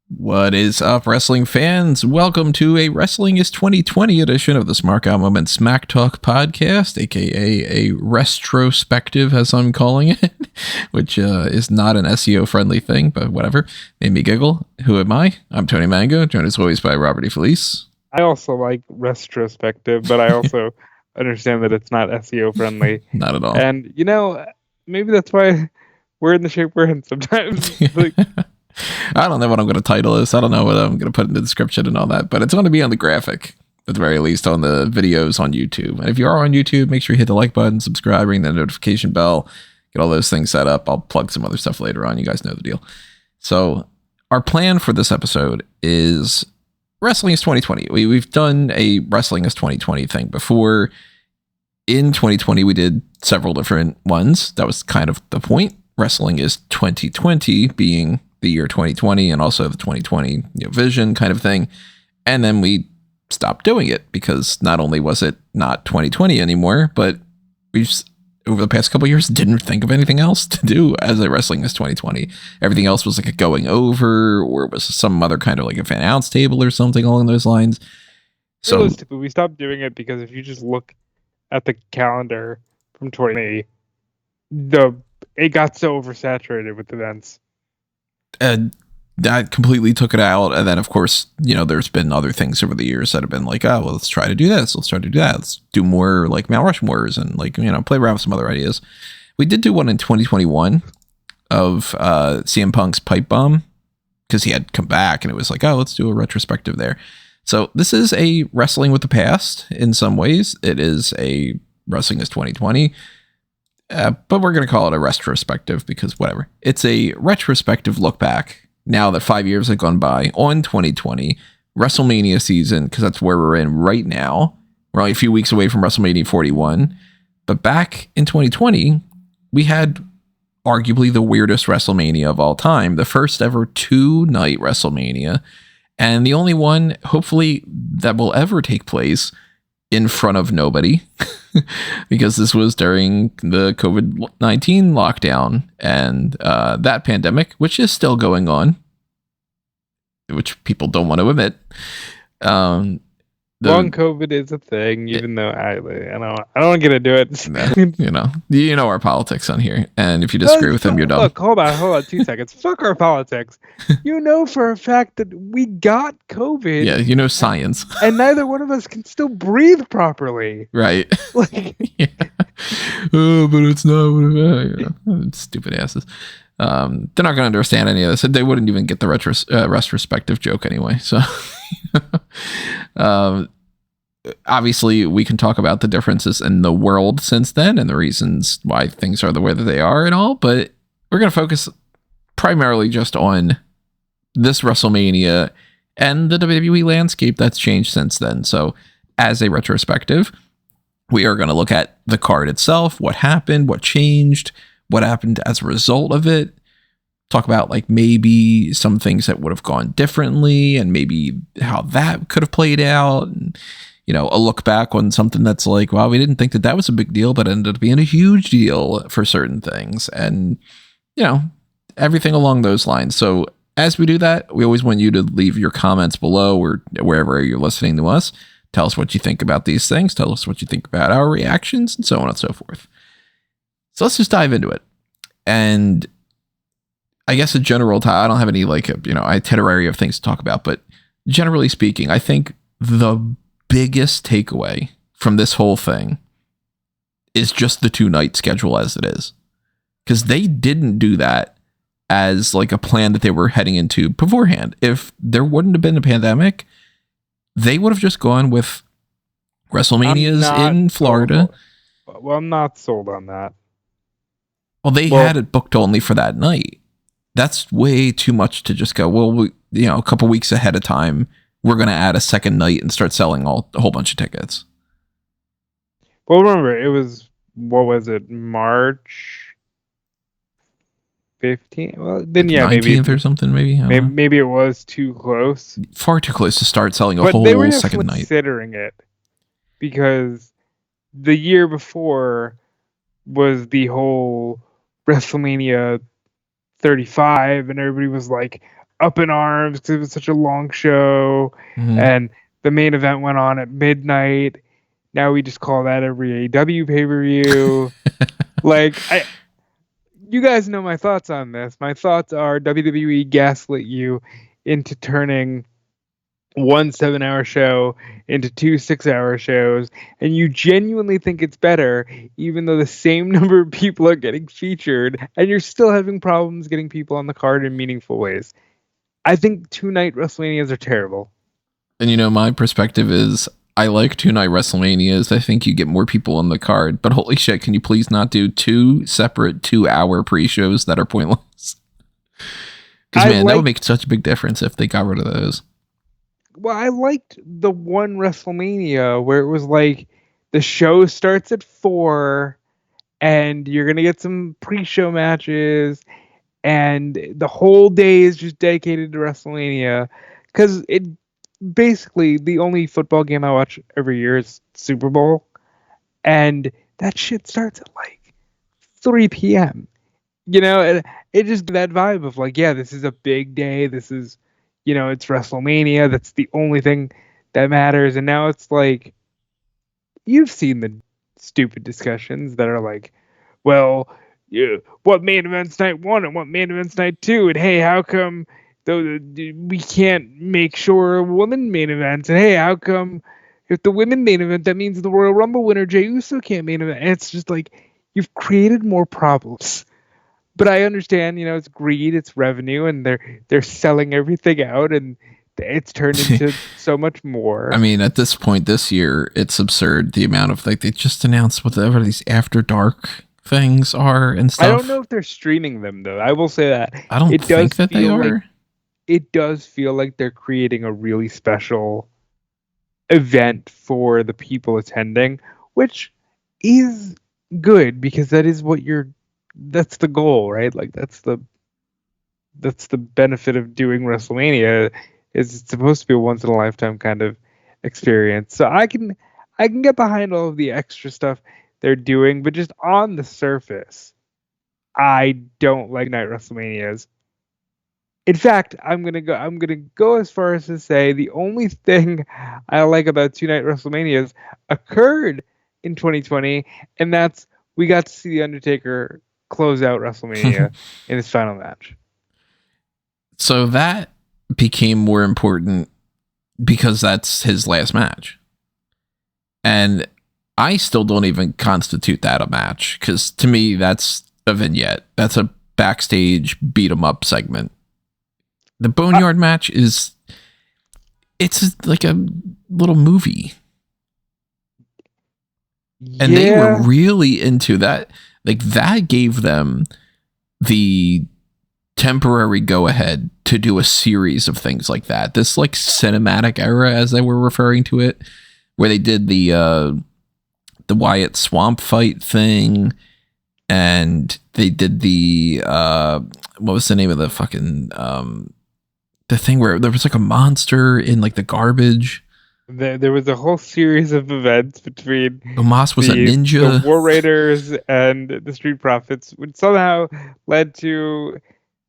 What is up, wrestling fans? Welcome to a Wrestling is 2020 edition of the Smark Out Moment Smack Talk podcast, aka a retrospective, as I'm calling it, which is not an SEO-friendly thing, but whatever. Made me giggle. Who am I? I'm Tony Mango, joined as always by Robert E. Felice. I also like retrospective, but I also understand that it's not SEO-friendly. Not at all. And, you know, maybe that's why we're in the shape we're in sometimes. Like, I don't know what I'm going to title this. I don't know what I'm going to put in the description and all that, but it's going to be on the graphic, at the very least, on the videos on YouTube. And if you are on YouTube, make sure you hit the like button, subscribe, ring the notification bell, get all those things set up. I'll plug some other stuff later on. You guys know the deal. So our plan for this episode is Wrestling is 2020. We've done a Wrestling is 2020 thing before. In 2020, we did several different ones. That was kind of the point. Wrestling is 2020 being the year 2020 and also the 2020 vision kind of thing. And then we stopped doing it because not only was it not 2020 anymore, but we've over the past couple of years didn't think of anything else to do as a Wrestling is 2020. Everything else was like a going over, or it was some other kind of like a fan announce table or something along those lines. So realistically, we stopped doing it because if you just look at the calendar from 2020, it got so oversaturated with events. That completely took it out. And then, of course, there's been other things over the years that have been like, oh, well, let's try to do this. Let's try to do that. Let's do more like Mount Rushmores and play around with some other ideas. We did do one in 2021 of CM Punk's pipe bomb because he had come back and it was like, oh, let's do a retrospective there. So this is a wrestling with the past in some ways. It is a Wrestling is 2020. But we're going to call it a retrospective because whatever. It's a retrospective look back now that 5 years have gone by on 2020 WrestleMania season, because that's where we're in right now. We're only a few weeks away from WrestleMania 41. But back in 2020, we had arguably the weirdest WrestleMania of all time, the first ever 2-night WrestleMania, and the only one, hopefully, that will ever take place in front of nobody. Because this was during the COVID-19 lockdown and that pandemic, which is still going on, which people don't want to admit. Long COVID is a thing, even though I don't get to do it. you know our politics on here, and if you disagree with them, you're dumb. Look, hold on 2 seconds. Fuck our politics. You know for a fact that we got COVID. Yeah, science, and neither one of us can still breathe properly. Right? Yeah. Oh, but it's not. Stupid asses. They're not going to understand any of this. They wouldn't even get the retrospective joke anyway. So, obviously, we can talk about the differences in the world since then and the reasons why things are the way that they are and all. But we're going to focus primarily just on this WrestleMania and the WWE landscape that's changed since then. So, as a retrospective, we are going to look at the card itself, what happened, what changed, what happened as a result of it. Talk about like maybe some things that would have gone differently and maybe how that could have played out. And, a look back on something that's like, wow, we didn't think that was a big deal, but it ended up being a huge deal for certain things. And, everything along those lines. So as we do that, we always want you to leave your comments below or wherever you're listening to us. Tell us what you think about these things. Tell us what you think about our reactions and so on and so forth. So let's just dive into it. And I guess a general I don't have any itinerary of things to talk about, but generally speaking, I think the biggest takeaway from this whole thing is just the 2-night schedule as it is. Because they didn't do that as like a plan that they were heading into beforehand. If there wouldn't have been a pandemic, they would have just gone with WrestleManias in Florida. Well, I'm not sold on that. Well, they had it booked only for that night. That's way too much to just go, well, a couple weeks ahead of time, we're going to add a second night and start selling a whole bunch of tickets. Well, remember, it was, what was it, March 15th? Well, then, like 19th or something, maybe? Maybe it was too close. Far too close to start selling a whole second night. But they were just considering it because the year before was the whole WrestleMania 35, and everybody was like up in arms because it was such a long show, Mhm. and the main event went on at midnight. Now we just call that every AEW pay-per-view. You guys know my thoughts on this. My thoughts are WWE gaslit you into turning one 7-hour show into two 6-hour shows, and you genuinely think it's better, even though the same number of people are getting featured, and you're still having problems getting people on the card in meaningful ways. I think 2-night WrestleManias are terrible. And my perspective is I like 2-night WrestleManias. I think you get more people on the card, but holy shit, can you please not do 2 separate 2-hour pre-shows that are pointless? Because man, that would make such a big difference if they got rid of those. Well, I liked the one WrestleMania where it was like the show starts at 4 and you're going to get some pre-show matches and the whole day is just dedicated to WrestleMania, because it basically the only football game I watch every year is Super Bowl, and that shit starts at like 3 p.m. And it just that vibe of like, yeah, this is a big day. This is, it's WrestleMania. That's the only thing that matters. And now it's like, you've seen the stupid discussions that are like, well, yeah, what main events night 1 and what main events night 2, and hey, how come we can't make sure women main events, and hey, how come if the women main event, that means the Royal Rumble winner Jey Uso can't main event? And it's just like, you've created more problems. But I understand, it's greed, it's revenue, and they're selling everything out, and it's turned into so much more. I mean, at this point this year, it's absurd the amount of they just announced whatever these after dark things are and stuff. I don't know if they're streaming them though. I will say that. I don't think that they are. It does feel like they're creating a really special event for the people attending, which is good because that is that's the goal, right? Like that's the benefit of doing WrestleMania, is it's supposed to be a once in a lifetime kind of experience. So I can get behind all of the extra stuff they're doing, but just on the surface, I don't like night WrestleManias. In fact, I'm gonna go as far as to say the only thing I like about 2-night WrestleManias occurred in 2020, and that's we got to see The Undertaker close out WrestleMania in his final match. So that became more important because that's his last match. And I still don't even constitute that a match, because to me, that's a vignette. That's a backstage beat 'em up segment. The Boneyard match it's like a little movie. And they were really into that. Like, that gave them the temporary go ahead to do a series of things like that. This like cinematic era, as they were referring to it, where they did the Wyatt swamp fight thing, and they did the what was the name of the fucking the thing where there was like a monster in like the garbage. There was a whole series of events between Omos was a ninja, the War Raiders, and the Street Profits, which somehow led to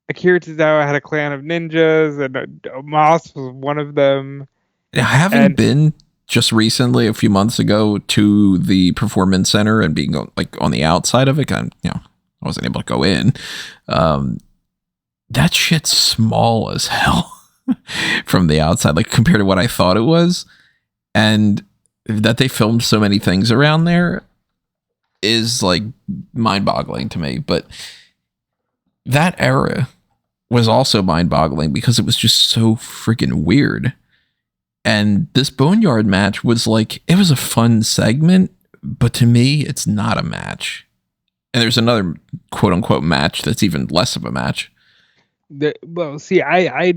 Akira Tozawa had a clan of ninjas, and Omos was one of them. Having been just recently, a few months ago, to the Performance Center and being like on the outside of it, I wasn't able to go in. That shit's small as hell from the outside, like compared to what I thought it was. And that they filmed so many things around there is like mind-boggling to me. But that era was also mind-boggling because it was just so freaking weird. And this Boneyard match was like, it was a fun segment, but to me, it's not a match. And there's another quote-unquote match that's even less of a match. Well, see, I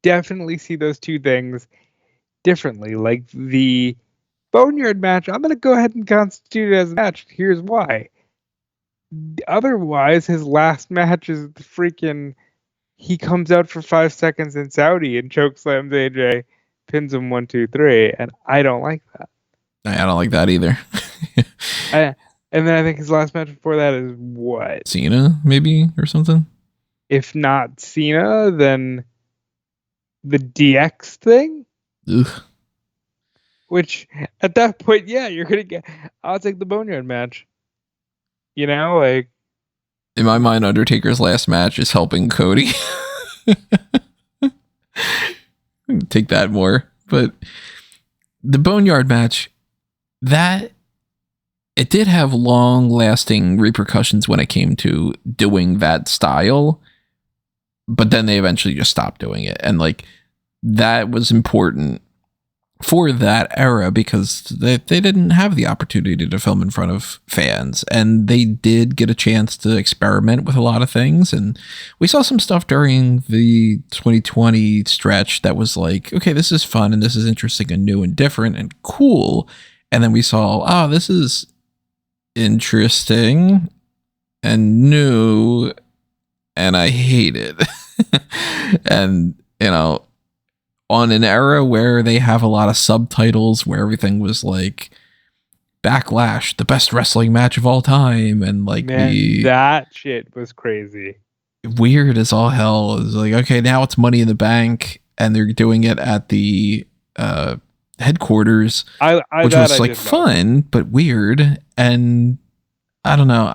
definitely see those two things differently. Like the Boneyard match, I'm going to go ahead and constitute it as a match. Here's why. Otherwise, his last match is the freaking... He comes out for 5 seconds in Saudi and chokeslams AJ, pins him 1, 2, 3, and I don't like that. I don't like that either. And then I think his last match before that is what? Cena, maybe, or something. If not Cena, then the DX thing? Ugh. Which, at that point, yeah, you're going to get... I'll take the Boneyard match. You know, like... In my mind, Undertaker's last match is helping Cody. Take that more. But the Boneyard match, that... It did have long-lasting repercussions when it came to doing that style, but then they eventually just stopped doing it. And, like, that was important for that era because they didn't have the opportunity to film in front of fans, and they did get a chance to experiment with a lot of things. And we saw some stuff during the 2020 stretch that was like, okay, this is fun and this is interesting and new and different and cool. And then we saw, oh, this is interesting and new and I hate it. And, you know, on an era where they have a lot of subtitles where everything was like Backlash, the best wrestling match of all time, and like, man, that shit was crazy, weird as all hell. It's like, okay, now it's Money in the Bank and they're doing it at the headquarters, which was like fun but weird. And I don't know,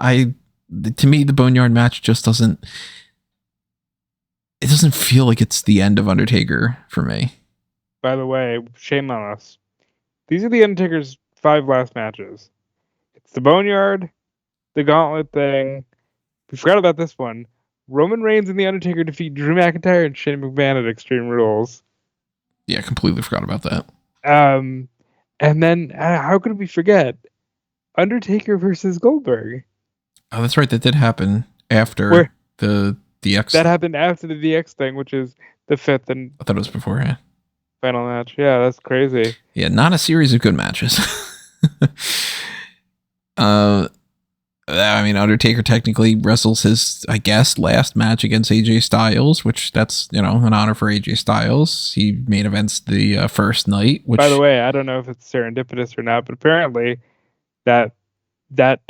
to me the Boneyard match just doesn't feel like it's the end of Undertaker for me. By the way, shame on us, these are the Undertaker's 5 last matches. It's the Boneyard, the Gauntlet thing, we forgot about this one, Roman Reigns and the Undertaker defeat Drew McIntyre and Shane McMahon at Extreme Rules. Yeah, completely forgot about that. And then how could we forget Undertaker versus Goldberg? Oh, that's right. That did happen after the DX. That happened after the DX thing, which is the 5th and I thought it was beforehand. Final match. Yeah, that's crazy. Yeah, not a series of good matches. I mean, Undertaker technically wrestles his, I guess, last match against AJ Styles, which that's, you know, an honor for AJ Styles. He main events the first night. Which, by the way, I don't know if it's serendipitous or not, but apparently that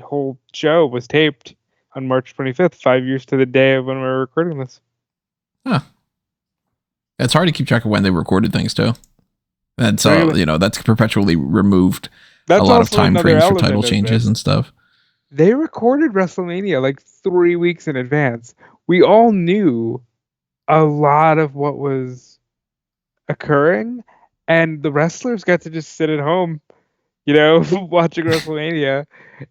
whole show was taped on March 25th, 5 years to the day of when we were recording this. Huh. It's hard to keep track of when they recorded things too. And so, you know, that's perpetually removed a lot of time frames for title changes and stuff. They recorded WrestleMania like 3 weeks in advance. We all knew a lot of what was occurring, and the wrestlers got to just sit at home, you know, watching WrestleMania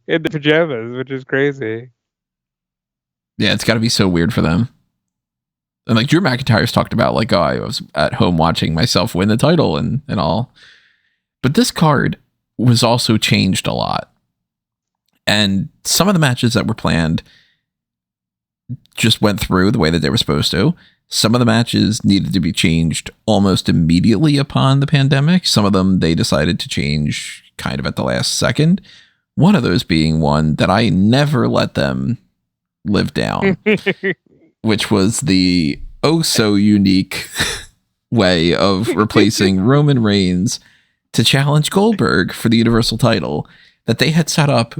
in the pajamas, which is crazy. Yeah, it's got to be so weird for them. And like Drew McIntyre's talked about, like, oh, I was at home watching myself win the title and all. But this card was also changed a lot. And some of the matches that were planned just went through the way that they were supposed to. Some of the matches needed to be changed almost immediately upon the pandemic. Some of them they decided to change kind of at the last second. One of those being one that I never let them live down, which was the oh so unique way of replacing Roman Reigns to challenge Goldberg for the Universal title that they had set up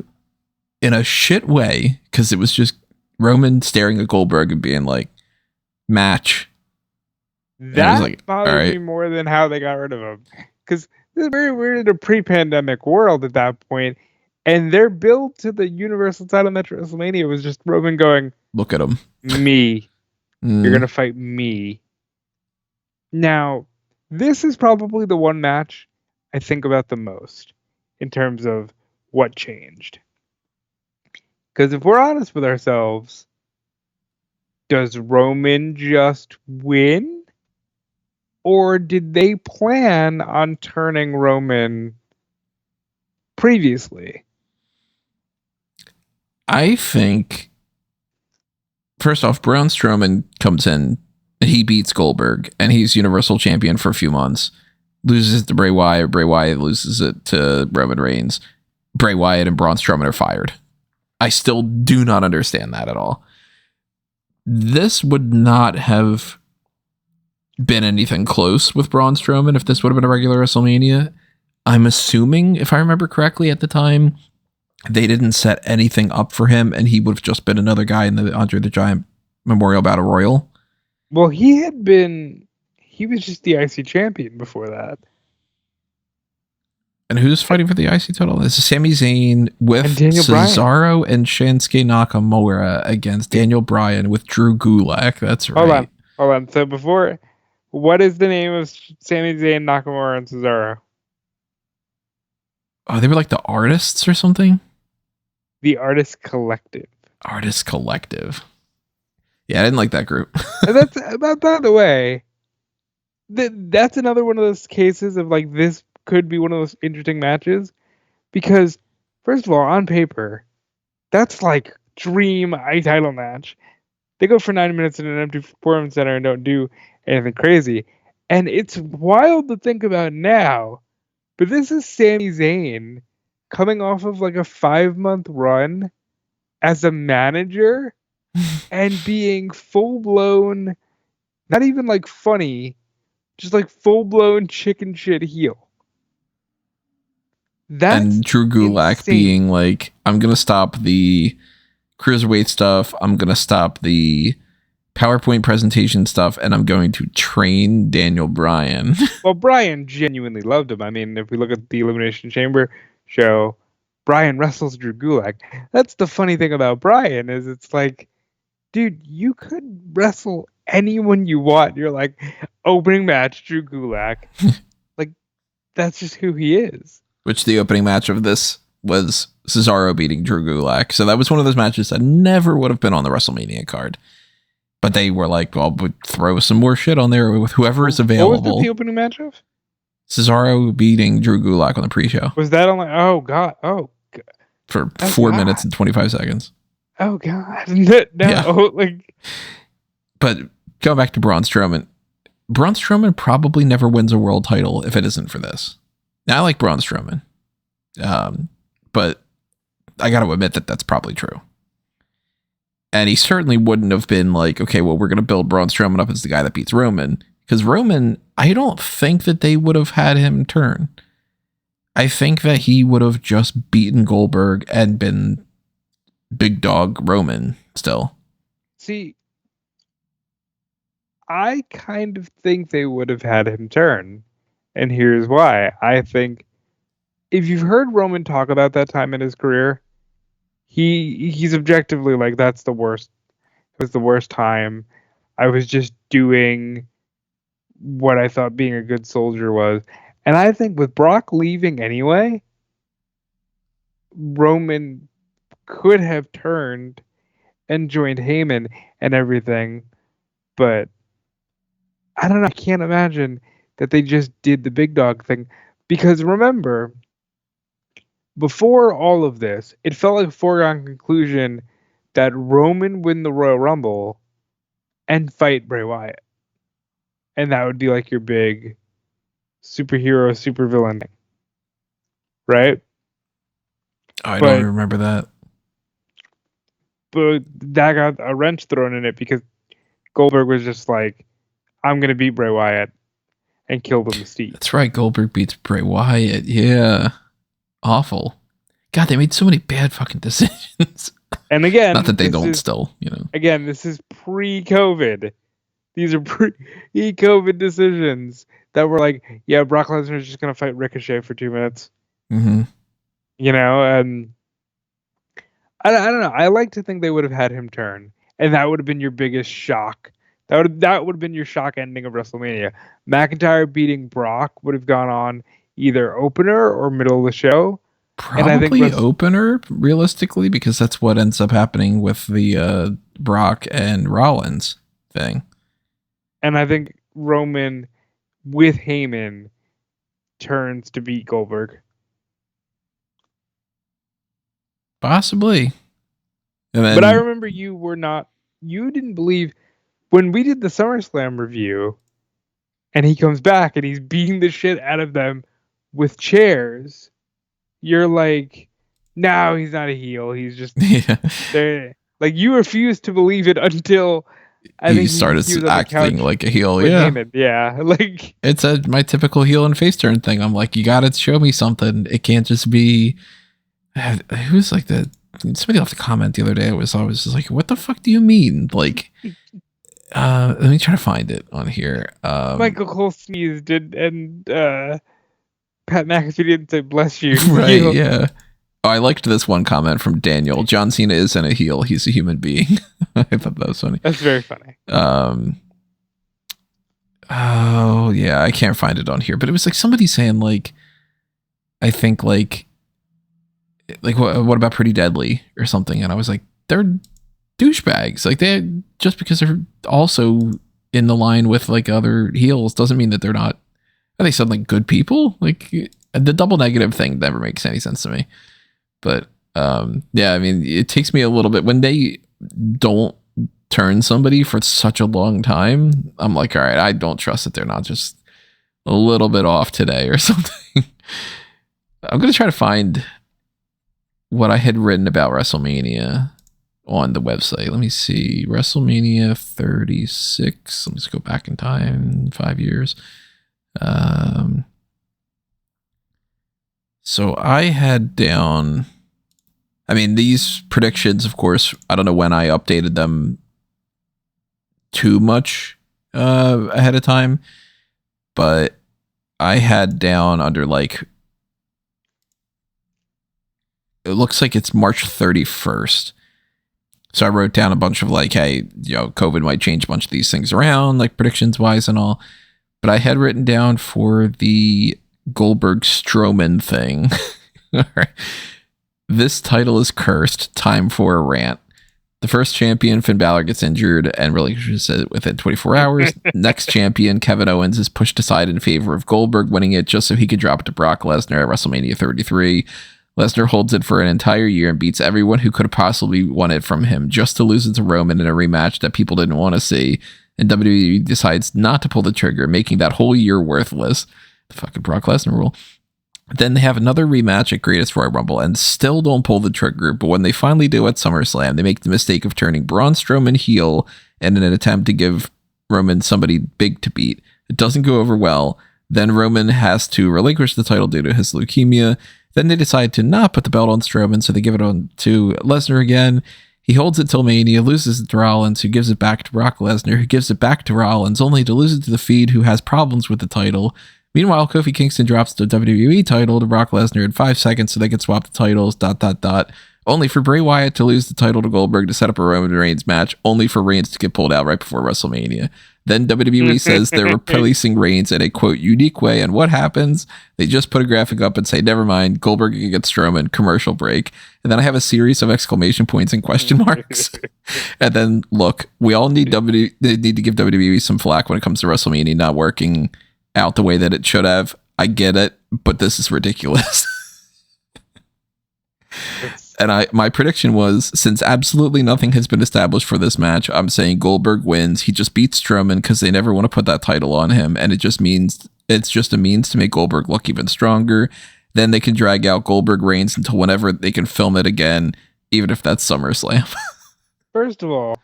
in a shit way, because it was just Roman staring at Goldberg and being like, match. That like, bothered me more than how they got rid of him, because we're in a pre-pandemic world at that point, and their build to the Universal title match at WrestleMania was just Roman going, look at him, me, you're gonna fight me. Now, this is probably the one match I think about the most in terms of what changed. Because if we're honest with ourselves, does Roman just win? Or did they plan on turning Roman previously? I think, first off, Braun Strowman comes in, and he beats Goldberg, and he's Universal Champion for a few months. Loses it to Bray Wyatt. Bray Wyatt loses it to Roman Reigns. Bray Wyatt and Braun Strowman are fired. I still do not understand that at all. This would not have been anything close with Braun Strowman if this would have been a regular WrestleMania. I'm assuming, if I remember correctly at the time, they didn't set anything up for him, and he would have just been another guy in the Andre the Giant Memorial Battle Royal. Well, he was just the IC champion before that. And who's fighting for the IC title? This is Sami Zayn with Cesaro Bryan. and Shinsuke Nakamura against Daniel Bryan with Drew Gulak. That's right. Hold on. So before, what is the name of Sami Zayn, Nakamura, and Cesaro? Oh, they were like the Artists or something? The Artist Collective. Artist Collective. Yeah, I didn't like that group. That's by the way. That's another one of those cases of like this could be one of those interesting matches because first of all, on paper, that's like dream title match. They go for 9 minutes in an empty performance center and don't do anything crazy. And it's wild to think about now, but this is Sami Zayn coming off of like a 5-month run as a manager and being full-blown, not even like funny, just like full-blown chicken shit heel. And Drew Gulak being like, I'm going to stop the cruiserweight stuff. I'm going to stop the PowerPoint presentation stuff. And I'm going to train Daniel Bryan. Well, Bryan genuinely loved him. I mean, if we look at the Elimination Chamber show, Bryan wrestles Drew Gulak. That's the funny thing about Bryan is it's like, dude, you could wrestle anyone you want. You're like, opening match, Drew Gulak. Like, that's just who he is. Which the opening match of this was Cesaro beating Drew Gulak. So that was one of those matches that never would have been on the WrestleMania card. But they were like, well, we'll throw some more shit on there with whoever is available. What was the opening match of? Cesaro beating Drew Gulak on the pre-show. Was that on like, oh, God. For 4 minutes and 25 seconds. Oh, God. No, yeah. Like. But going back to Braun Strowman probably never wins a world title if it isn't for this. Now, I like Braun Strowman, but I got to admit that that's probably true. And he certainly wouldn't have been like, okay, well, we're going to build Braun Strowman up as the guy that beats Roman. Because Roman, I don't think that they would have had him turn. I think that he would have just beaten Goldberg and been big dog Roman still. See, I kind of think they would have had him turn. And here's why. I think if you've heard Roman talk about that time in his career, he's objectively like, that's the worst. It was the worst time. I was just doing what I thought being a good soldier was. And I think with Brock leaving anyway, Roman could have turned and joined Heyman and everything. But I don't know. I can't imagine that they just did the big dog thing. Because remember, before all of this, it felt like a foregone conclusion that Roman win the Royal Rumble and fight Bray Wyatt. And that would be like your big superhero, supervillain thing. Right? I don't remember that. But that got a wrench thrown in it because Goldberg was just like, I'm going to beat Bray Wyatt and kill the Mystique. That's right. Goldberg beats Bray Wyatt. Yeah. Awful. God, they made so many bad fucking decisions. And again, not that they don't still, Again, this is pre-COVID. These are pre-COVID decisions that were like, yeah, Brock Lesnar is just going to fight Ricochet for 2 minutes. Mm-hmm. And I don't know. I like to think they would have had him turn. And that would have been your biggest shock. That would have been your shock ending of WrestleMania. McIntyre beating Brock would have gone on either opener or middle of the show. Probably and I think opener, realistically, because that's what ends up happening with the Brock and Rollins thing. And I think Roman with Heyman turns to beat Goldberg. Possibly. But I remember you didn't believe when we did the SummerSlam review and he comes back and he's beating the shit out of them with chairs. You're like, no, he's not a heel. He's just there. Like you refused to believe it until I think he started acting like a heel. Yeah. Heyman. Yeah. Like it's my typical heel and face turn thing. I'm like, you got to show me something. It can't just be, Who was like somebody left a comment the other day. I was just like, what the fuck do you mean? Like, let me try to find it on here. Michael Cole sneezed and Pat McAfee didn't say bless you. Right, yeah. Oh, I liked this one comment from Daniel. John Cena isn't a heel. He's a human being. I thought that was funny. That's very funny. Oh, yeah. I can't find it on here. But it was like somebody saying, like, I think, like what about Pretty Deadly or something? And I was like, they're douchebags. Like, they just because they're also in the line with, like, other heels doesn't mean that they're not. Are they suddenly good people? Like, the double negative thing never makes any sense to me. But yeah, I mean, it takes me a little bit when they don't turn somebody for such a long time. I'm like, all right, I don't trust that they're not just a little bit off today or something. I'm going to try to find what I had written about WrestleMania on the website. Let me see. WrestleMania 36. Let's go back in time, 5 years. So I had down, I mean, these predictions, of course, I don't know when I updated them too much ahead of time, but I had down under, like, it looks like it's March 31st. So I wrote down a bunch of, like, hey, COVID might change a bunch of these things around, like, predictions wise and all. But I had written down for the Goldberg Strowman thing. This title is cursed. Time for a rant. The first champion, Finn Balor, gets injured and relinquishes it within 24 hours. Next champion, Kevin Owens, is pushed aside in favor of Goldberg winning it just so he could drop it to Brock Lesnar at WrestleMania 33. Lesnar holds it for an entire year and beats everyone who could have possibly won it from him just to lose it to Roman in a rematch that people didn't want to see. And WWE decides not to pull the trigger, making that whole year worthless. The fucking Brock Lesnar rule. Then they have another rematch at Greatest Royal Rumble and still don't pull the trigger. But when they finally do at SummerSlam, they make the mistake of turning Braun Strowman heel in an attempt to give Roman somebody big to beat. It doesn't go over well. Then Roman has to relinquish the title due to his leukemia. Then they decide to not put the belt on Strowman, so they give it on to Lesnar again. He holds it till Mania, loses it to Rollins, who gives it back to Brock Lesnar, who gives it back to Rollins, only to lose it to The Fiend, who has problems with the title. Meanwhile, Kofi Kingston drops the WWE title to Brock Lesnar in 5 seconds so they can swap the titles, ... Only for Bray Wyatt to lose the title to Goldberg to set up a Roman Reigns match, only for Reigns to get pulled out right before WrestleMania. Then WWE says they're replacing Reigns in a, quote, unique way, and what happens? They just put a graphic up and say, never mind, Goldberg against Strowman, commercial break. And then I have a series of exclamation points and question marks. And then, look, we all need they need to give WWE some flack when it comes to WrestleMania not working out the way that it should have. I get it, but this is ridiculous. And my prediction was, since absolutely nothing has been established for this match, I'm saying Goldberg wins. He just beats Strowman because they never want to put that title on him, and it's just a means to make Goldberg look even stronger. Then they can drag out Goldberg Reigns until whenever they can film it again, even if that's SummerSlam. First of all,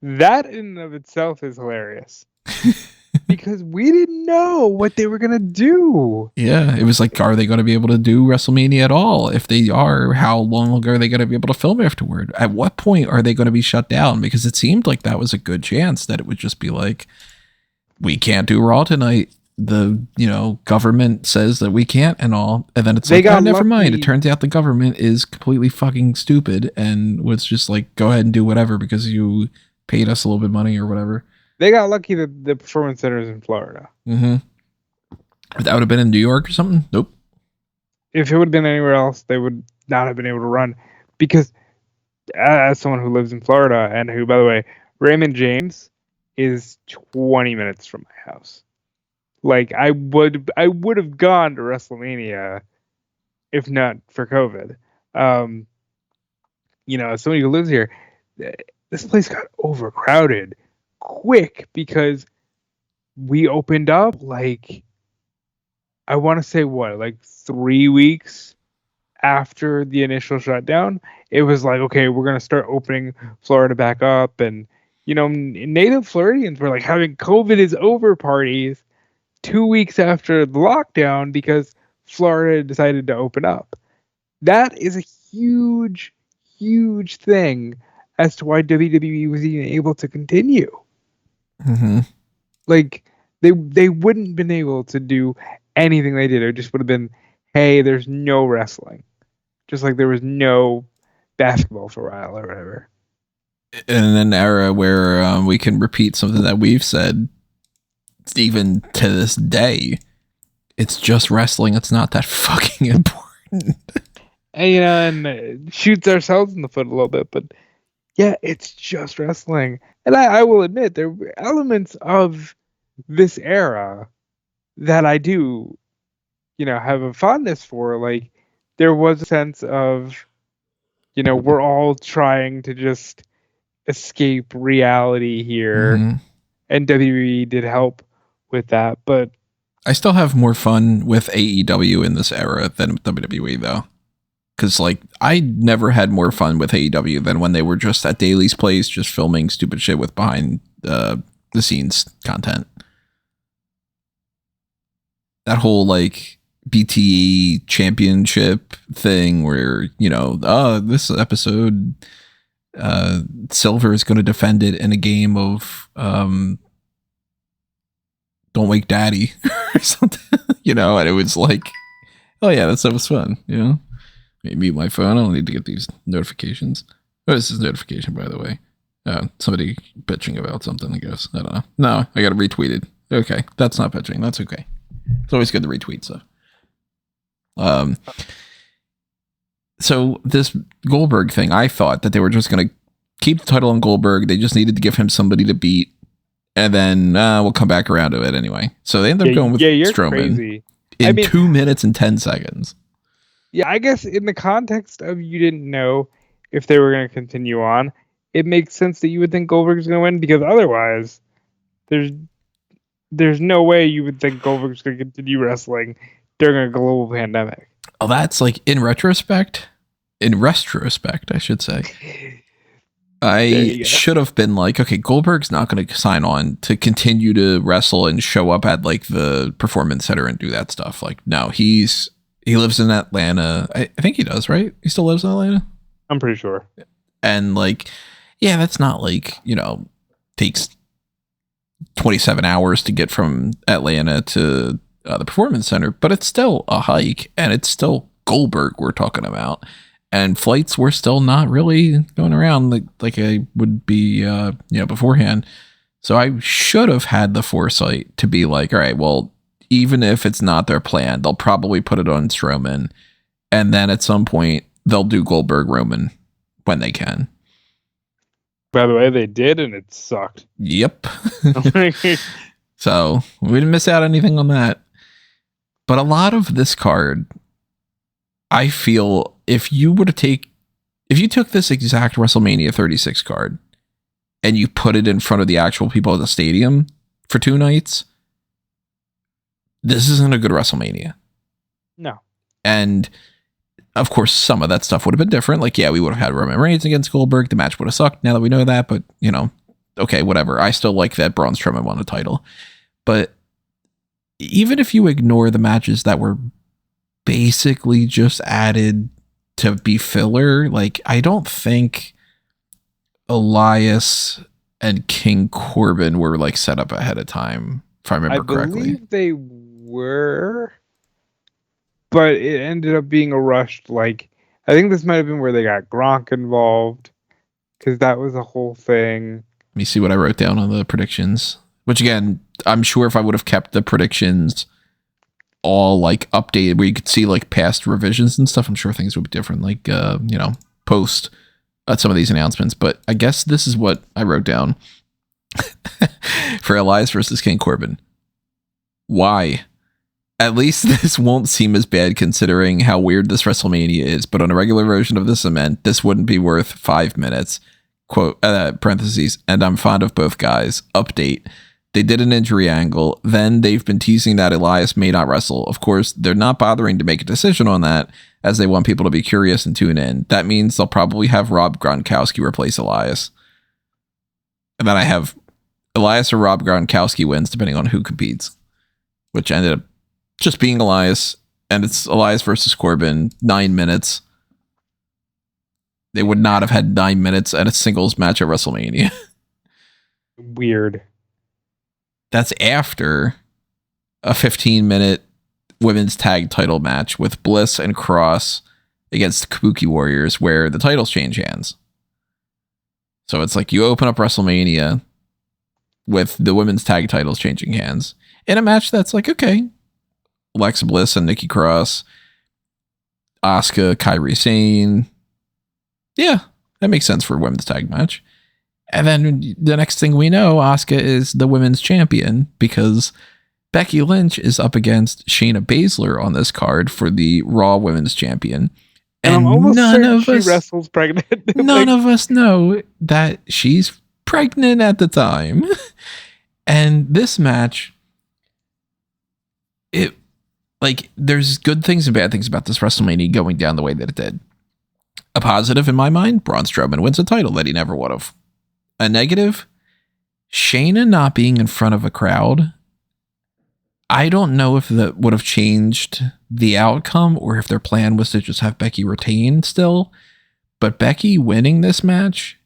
that in and of itself is hilarious. Because we didn't know what they were going to do. Yeah, it was like, are they going to be able to do WrestleMania at all? If they are, how long are they going to be able to film afterward? At what point are they going to be shut down? Because it seemed like that was a good chance that it would just be like, we can't do Raw tonight. The government says that we can't and all. And then it's like, oh, never mind. It turns out the government is completely fucking stupid and was just like, go ahead and do whatever because you paid us a little bit of money or whatever. They got lucky that the Performance Center is in Florida. Mm-hmm. If that would have been in New York or something, nope. If it would have been anywhere else, they would not have been able to run. Because as someone who lives in Florida, and who, by the way, Raymond James is 20 minutes from my house. Like, I would have gone to WrestleMania if not for COVID. As somebody who lives here, this place got overcrowded quick because we opened up I want to say 3 weeks after the initial shutdown. It was like, okay, we're going to start opening Florida back up. And, native Floridians were like having COVID is over parties 2 weeks after the lockdown because Florida decided to open up. That is a huge, huge thing as to why WWE was even able to continue. Mm-hmm. Like they wouldn't have been able to do anything they did. It just would have been, hey, there's no wrestling. Just like there was no basketball for a while or whatever. In an era where we can repeat something that we've said, even to this day, it's just wrestling. It's not that fucking important. And shoots ourselves in the foot a little bit, but yeah, it's just wrestling. And I will admit there were elements of this era that I do, have a fondness for. Like there was a sense of, we're all trying to just escape reality here, Mm-hmm. and WWE did help with that. But I still have more fun with AEW in this era than WWE, though. Because, like, I never had more fun with AEW than when they were just at Daly's place, just filming stupid shit with behind the scenes content. That whole, like, BTE championship thing where, this episode, Silver is going to defend it in a game of Don't Wake Daddy or something, and it was like, oh yeah, that stuff was fun, Mute my phone. I don't need to get these notifications. Oh, this is notification, by the way. Somebody bitching about something, I guess. I don't know. No, I got it retweeted. Okay, that's not bitching. That's okay. It's always good to retweet stuff. So this Goldberg thing, I thought that they were just going to keep the title on Goldberg. They just needed to give him somebody to beat, and then we'll come back around to it anyway. So they ended up going with Strowman crazy. in 2 minutes and 10 seconds. Yeah, I guess in the context of you didn't know if they were going to continue on, it makes sense that you would think Goldberg's going to win, because otherwise, there's no way you would think Goldberg's going to continue wrestling during a global pandemic. Oh, that's like in retrospect, I should say. I should have been like, okay, Goldberg's not going to sign on to continue to wrestle and show up at like the Performance Center and do that stuff. Like, no, he lives in Atlanta. I think he does, right? He still lives in Atlanta? I'm pretty sure. And like, yeah, that's not like, takes 27 hours to get from Atlanta to the Performance Center, but it's still a hike, and it's still Goldberg we're talking about. And flights were still not really going around like I would be, beforehand. So I should have had the foresight to be like, all right, well, even if it's not their plan, they'll probably put it on Strowman, and then at some point they'll do Goldberg Roman when they can. By the way, they did, and it sucked. Yep. So we didn't miss out anything on that. But a lot of this card, I feel, if you took this exact WrestleMania 36 card and you put it in front of the actual people at the stadium for 2 nights, this isn't a good WrestleMania. No. And of course, some of that stuff would have been different. Like, yeah, we would have had Roman Reigns against Goldberg. The match would have sucked now that we know that. But, okay, whatever. I still like that Braun Strowman won the title. But even if you ignore the matches that were basically just added to be filler, like, I don't think Elias and King Corbin were like set up ahead of time, if I remember correctly. I believe they were, but it ended up being a rushed, like, I think this might have been where they got Gronk involved, because that was a whole thing. Let me see what I wrote down on the predictions, which again, I'm sure if I would have kept the predictions all like updated where you could see like past revisions and stuff, I'm sure things would be different, like, post some of these announcements. But I guess this is what I wrote down for Elias versus King Corbin. Why? At least this won't seem as bad considering how weird this WrestleMania is, but on a regular version of this event, this wouldn't be worth 5 minutes. Quote, parentheses, and I'm fond of both guys. Update. They did an injury angle. Then they've been teasing that Elias may not wrestle. Of course, they're not bothering to make a decision on that as they want people to be curious and tune in. That means they'll probably have Rob Gronkowski replace Elias. And then I have Elias or Rob Gronkowski wins depending on who competes, which ended up just being Elias. And it's Elias versus Corbin, 9 minutes. They would not have had 9 minutes at a singles match at WrestleMania. Weird. That's after a 15-minute women's tag title match with Bliss and Cross against the Kabuki Warriors, where the titles change hands. So it's like you open up WrestleMania with the women's tag titles changing hands in a match that's like, okay, Alexa Bliss and Nikki Cross, Asuka, Kairi Sane. Yeah, that makes sense for a women's tag match. And then the next thing we know, Asuka is the women's champion because Becky Lynch is up against Shayna Baszler on this card for the Raw Women's Champion. And I'm almost certain she wrestles pregnant. None of us know that she's pregnant at the time. And this match, there's good things and bad things about this WrestleMania going down the way that it did. A positive in my mind, Braun Strowman wins a title that he never would have. A negative, Shayna not being in front of a crowd. I don't know if that would have changed the outcome or if their plan was to just have Becky retain still. But Becky winning this match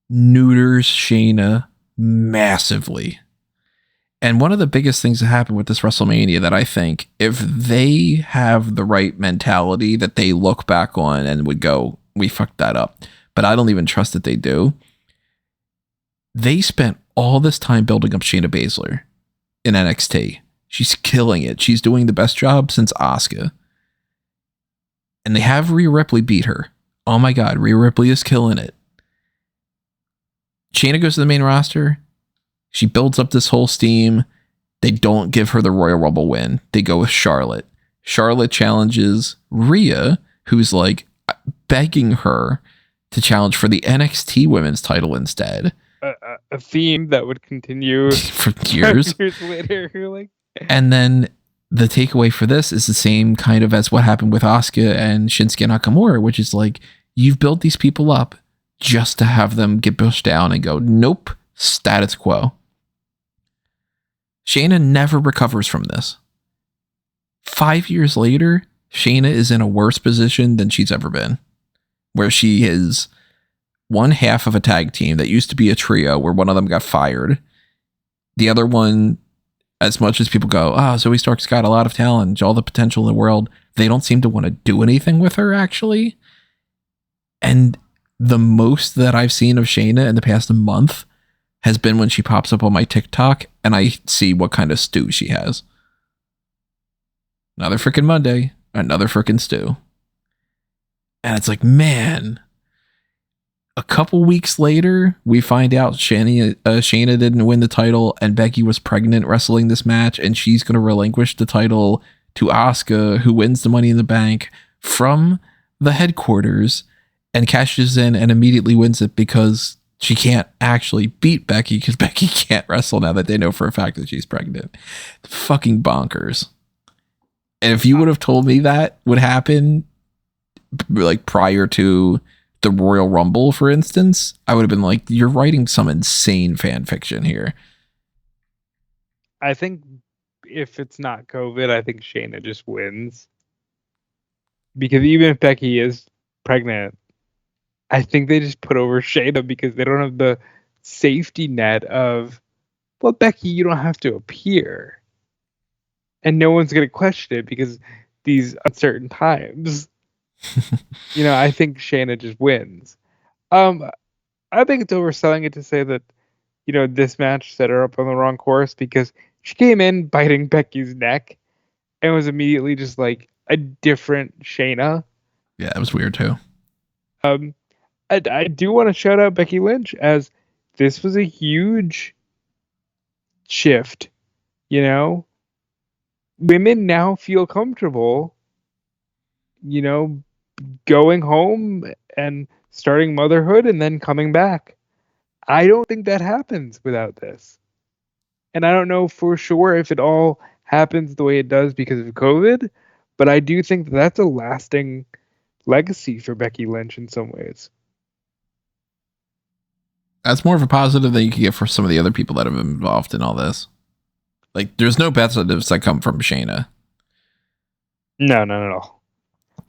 neuters Shayna massively. And one of the biggest things that happened with this WrestleMania that I think if they have the right mentality that they look back on and would go, we fucked that up. But I don't even trust that they do. They spent all this time building up Shayna Baszler in NXT. She's killing it. She's doing the best job since Asuka. And they have Rhea Ripley beat her. Oh my God, Rhea Ripley is killing it. Shayna goes to the main roster. She builds up this whole steam. They don't give her the Royal Rumble win. They go with Charlotte. Charlotte challenges Rhea, who's like begging her to challenge for the NXT women's title instead. A theme that would continue for years. Years later. And then the takeaway for this is the same kind of as what happened with Asuka and Shinsuke Nakamura, which is like, you've built these people up just to have them get pushed down and go, nope, status quo. Shayna never recovers from this. 5 years later, Shayna is in a worse position than she's ever been, where she is one half of a tag team that used to be a trio where one of them got fired. The other one, as much as people go, Zoe Stark's got a lot of talent, all the potential in the world, they don't seem to want to do anything with her, actually. And the most that I've seen of Shayna in the past month has been when she pops up on my TikTok and I see what kind of stew she has. Another freaking Monday, another freaking stew. And it's like, man, a couple weeks later, we find out Shayna didn't win the title and Becky was pregnant wrestling this match and she's going to relinquish the title to Asuka, who wins the Money in the Bank from the headquarters and cashes in and immediately wins it because she can't actually beat Becky because Becky can't wrestle now that they know for a fact that she's pregnant. Fucking bonkers. And if you would have told me that would happen like prior to the Royal Rumble, for instance, I would have been like, you're writing some insane fan fiction here. I think if it's not COVID, I think Shayna just wins. Because even if Becky is pregnant, I think they just put over Shayna because they don't have the safety net of, well, Becky, you don't have to appear. And no one's going to question it because these uncertain times. I think Shayna just wins. I think it's overselling it to say that, this match set her up on the wrong course because she came in biting Becky's neck and was immediately just like a different Shayna. Yeah, it was weird too. I do want to shout out Becky Lynch as this was a huge shift. Women now feel comfortable, going home and starting motherhood and then coming back. I don't think that happens without this. And I don't know for sure if it all happens the way it does because of COVID, but I do think that's a lasting legacy for Becky Lynch in some ways. That's more of a positive than you can get for some of the other people that have been involved in all this. Like, there's no positives that come from Shayna. No, not at all.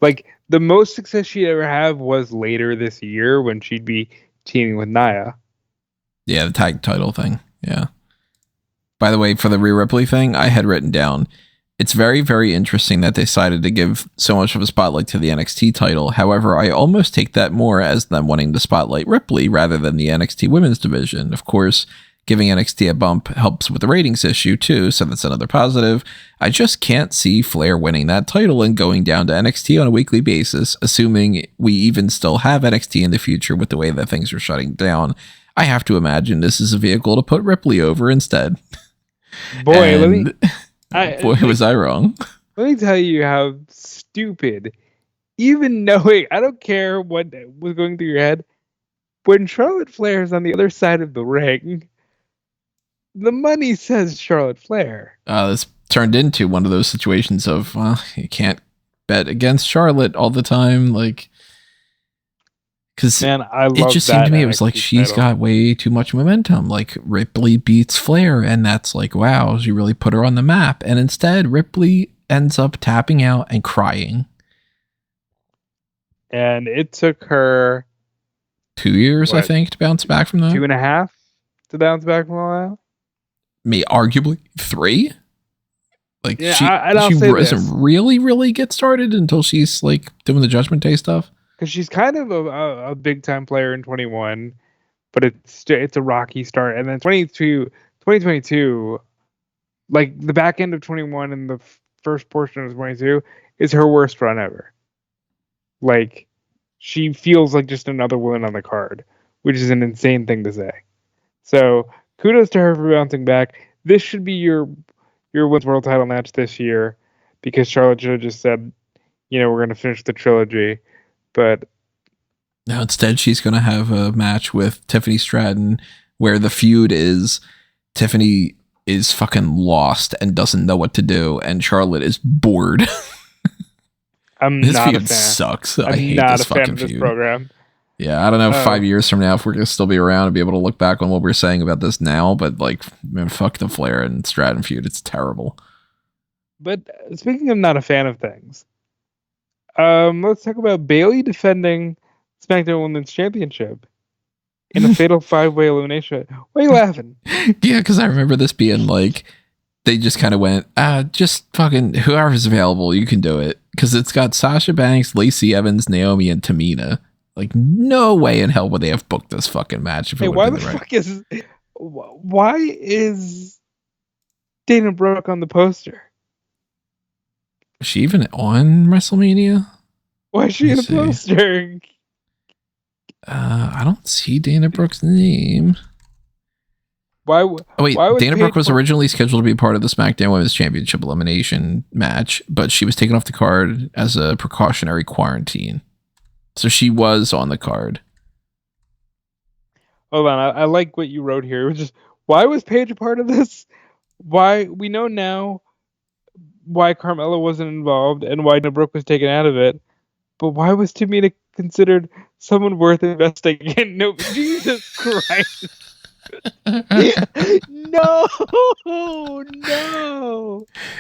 Like, The most success she'd ever have was later this year when she'd be teaming with Nia. Yeah, the tag title thing. Yeah. By the way, for the Rhea Ripley thing, I had written down, it's very, very interesting that they decided to give so much of a spotlight to the NXT title. However, I almost take that more as them wanting to spotlight Ripley rather than the NXT women's division. Of course, giving NXT a bump helps with the ratings issue too, so that's another positive. I just can't see Flair winning that title and going down to NXT on a weekly basis, assuming we even still have NXT in the future with the way that things are shutting down. I have to imagine this is a vehicle to put Ripley over instead. Boy, was I wrong. Let me tell you how stupid, even knowing, I don't care what was going through your head, when Charlotte Flair is on the other side of the ring, the money says Charlotte Flair. This turned into one of those situations of, well, you can't bet against Charlotte all the time, like, because it just seemed to me it was like she's got way too much momentum. Like Ripley beats Flair, and that's like, wow, she really put her on the map. And instead, Ripley ends up tapping out and crying. And it took her 2 years, I think, to bounce back from that. 2.5 to bounce back from all that. Maybe arguably 3. Like yeah, she doesn't really get started until she's like doing the Judgment Day stuff. Because she's kind of a big time player in 21, but it's a rocky start. And then 2022, like the back end of 21 and the first portion of 22 is her worst run ever. Like she feels like just another woman on the card, which is an insane thing to say. So kudos to her for bouncing back. This should be your women's world title match this year, because Charlotte should have just said, we're going to finish the trilogy. But now instead she's going to have a match with Tiffany Stratton where the feud is Tiffany is fucking lost and doesn't know what to do, and Charlotte is bored. This feud sucks. I hate this fucking feud. Program. Yeah, I don't know 5 years from now if we're going to still be around and be able to look back on what we're saying about this now, but like, man, fuck the Flair and Stratton feud. It's terrible. But speaking of not a fan of things, let's talk about Bayley defending SmackDown Women's Championship in a fatal 5-way elimination. Why are you laughing? Yeah, because I remember this being like, they just kind of went, just fucking whoever's available, you can do it. Because it's got Sasha Banks, Lacey Evans, Naomi, and Tamina. Like, no way in hell would they have booked this fucking match if it would have been the right. Why is Dana Brooke on the poster? Is she even on WrestleMania? Why is she in the poster? I don't see Dana Brooke's name. Wait, Dana Brooke was originally scheduled to be part of the SmackDown Women's Championship elimination match, but she was taken off the card as a precautionary quarantine. So she was on the card. Hold on, I like what you wrote here. It was just, why was Paige a part of this? Why, we know now why Carmella wasn't involved and why Dana Brooke was taken out of it, but why was Tamina considered someone worth investing in? No, Jesus Christ. No.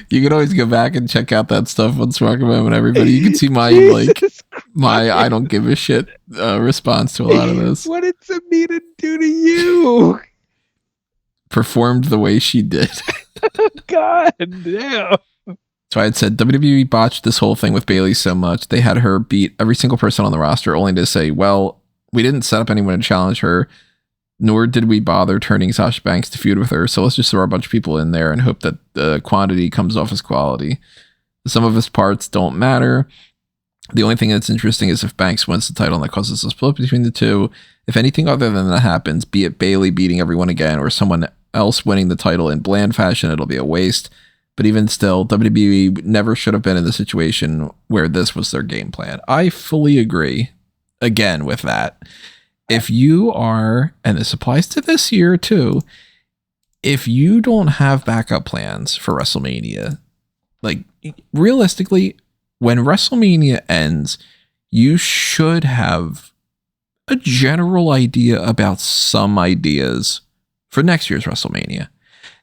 You can always go back and check out that stuff on Smark and everybody. You can see my my I don't give a shit response to a lot of this. What did Tamina do to you? Performed the way she did. God damn. So I had said WWE botched this whole thing with Bayley so much they had her beat every single person on the roster, only to say, well, we didn't set up anyone to challenge her, nor did we bother turning Sasha Banks to feud with her, so let's just throw a bunch of people in there and hope that the quantity comes off as quality. Some of his parts don't matter. The only thing that's interesting is if Banks wins the title and that causes a split between the two. If anything other than that happens, be it Bayley beating everyone again or someone else winning the title in bland fashion, it'll be a waste. But even still, WWE never should have been in the situation where this was their game plan. I fully agree, again, with that. If you are, and this applies to this year too, if you don't have backup plans for WrestleMania, like realistically, when WrestleMania ends, you should have a general idea about some ideas for next year's WrestleMania.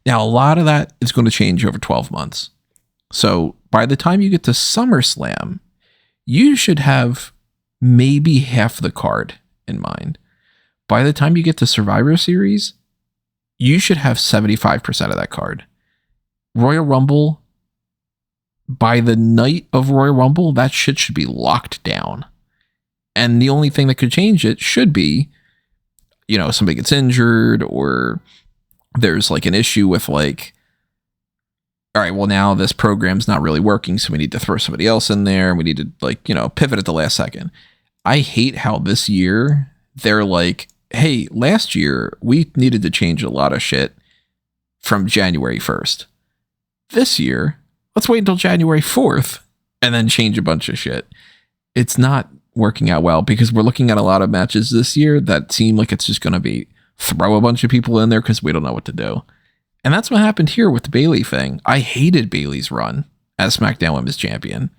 Now, a lot of that is going to change over 12 months. So by the time you get to SummerSlam, you should have maybe half the card in mind. By the time you get to Survivor Series, you should have 75% of that card. Royal Rumble, by the night of Royal Rumble, that shit should be locked down. And the only thing that could change it should be, somebody gets injured or there's like an issue with like, all right, well now this program's not really working, so we need to throw somebody else in there. We need to pivot at the last second. I hate how this year they're like, hey, last year we needed to change a lot of shit from January 1st. This year, let's wait until January 4th and then change a bunch of shit. It's not working out well because we're looking at a lot of matches this year that seem like it's just going to be throw a bunch of people in there because we don't know what to do. And that's what happened here with the Bayley thing. I hated Bayley's run as SmackDown Women's Champion.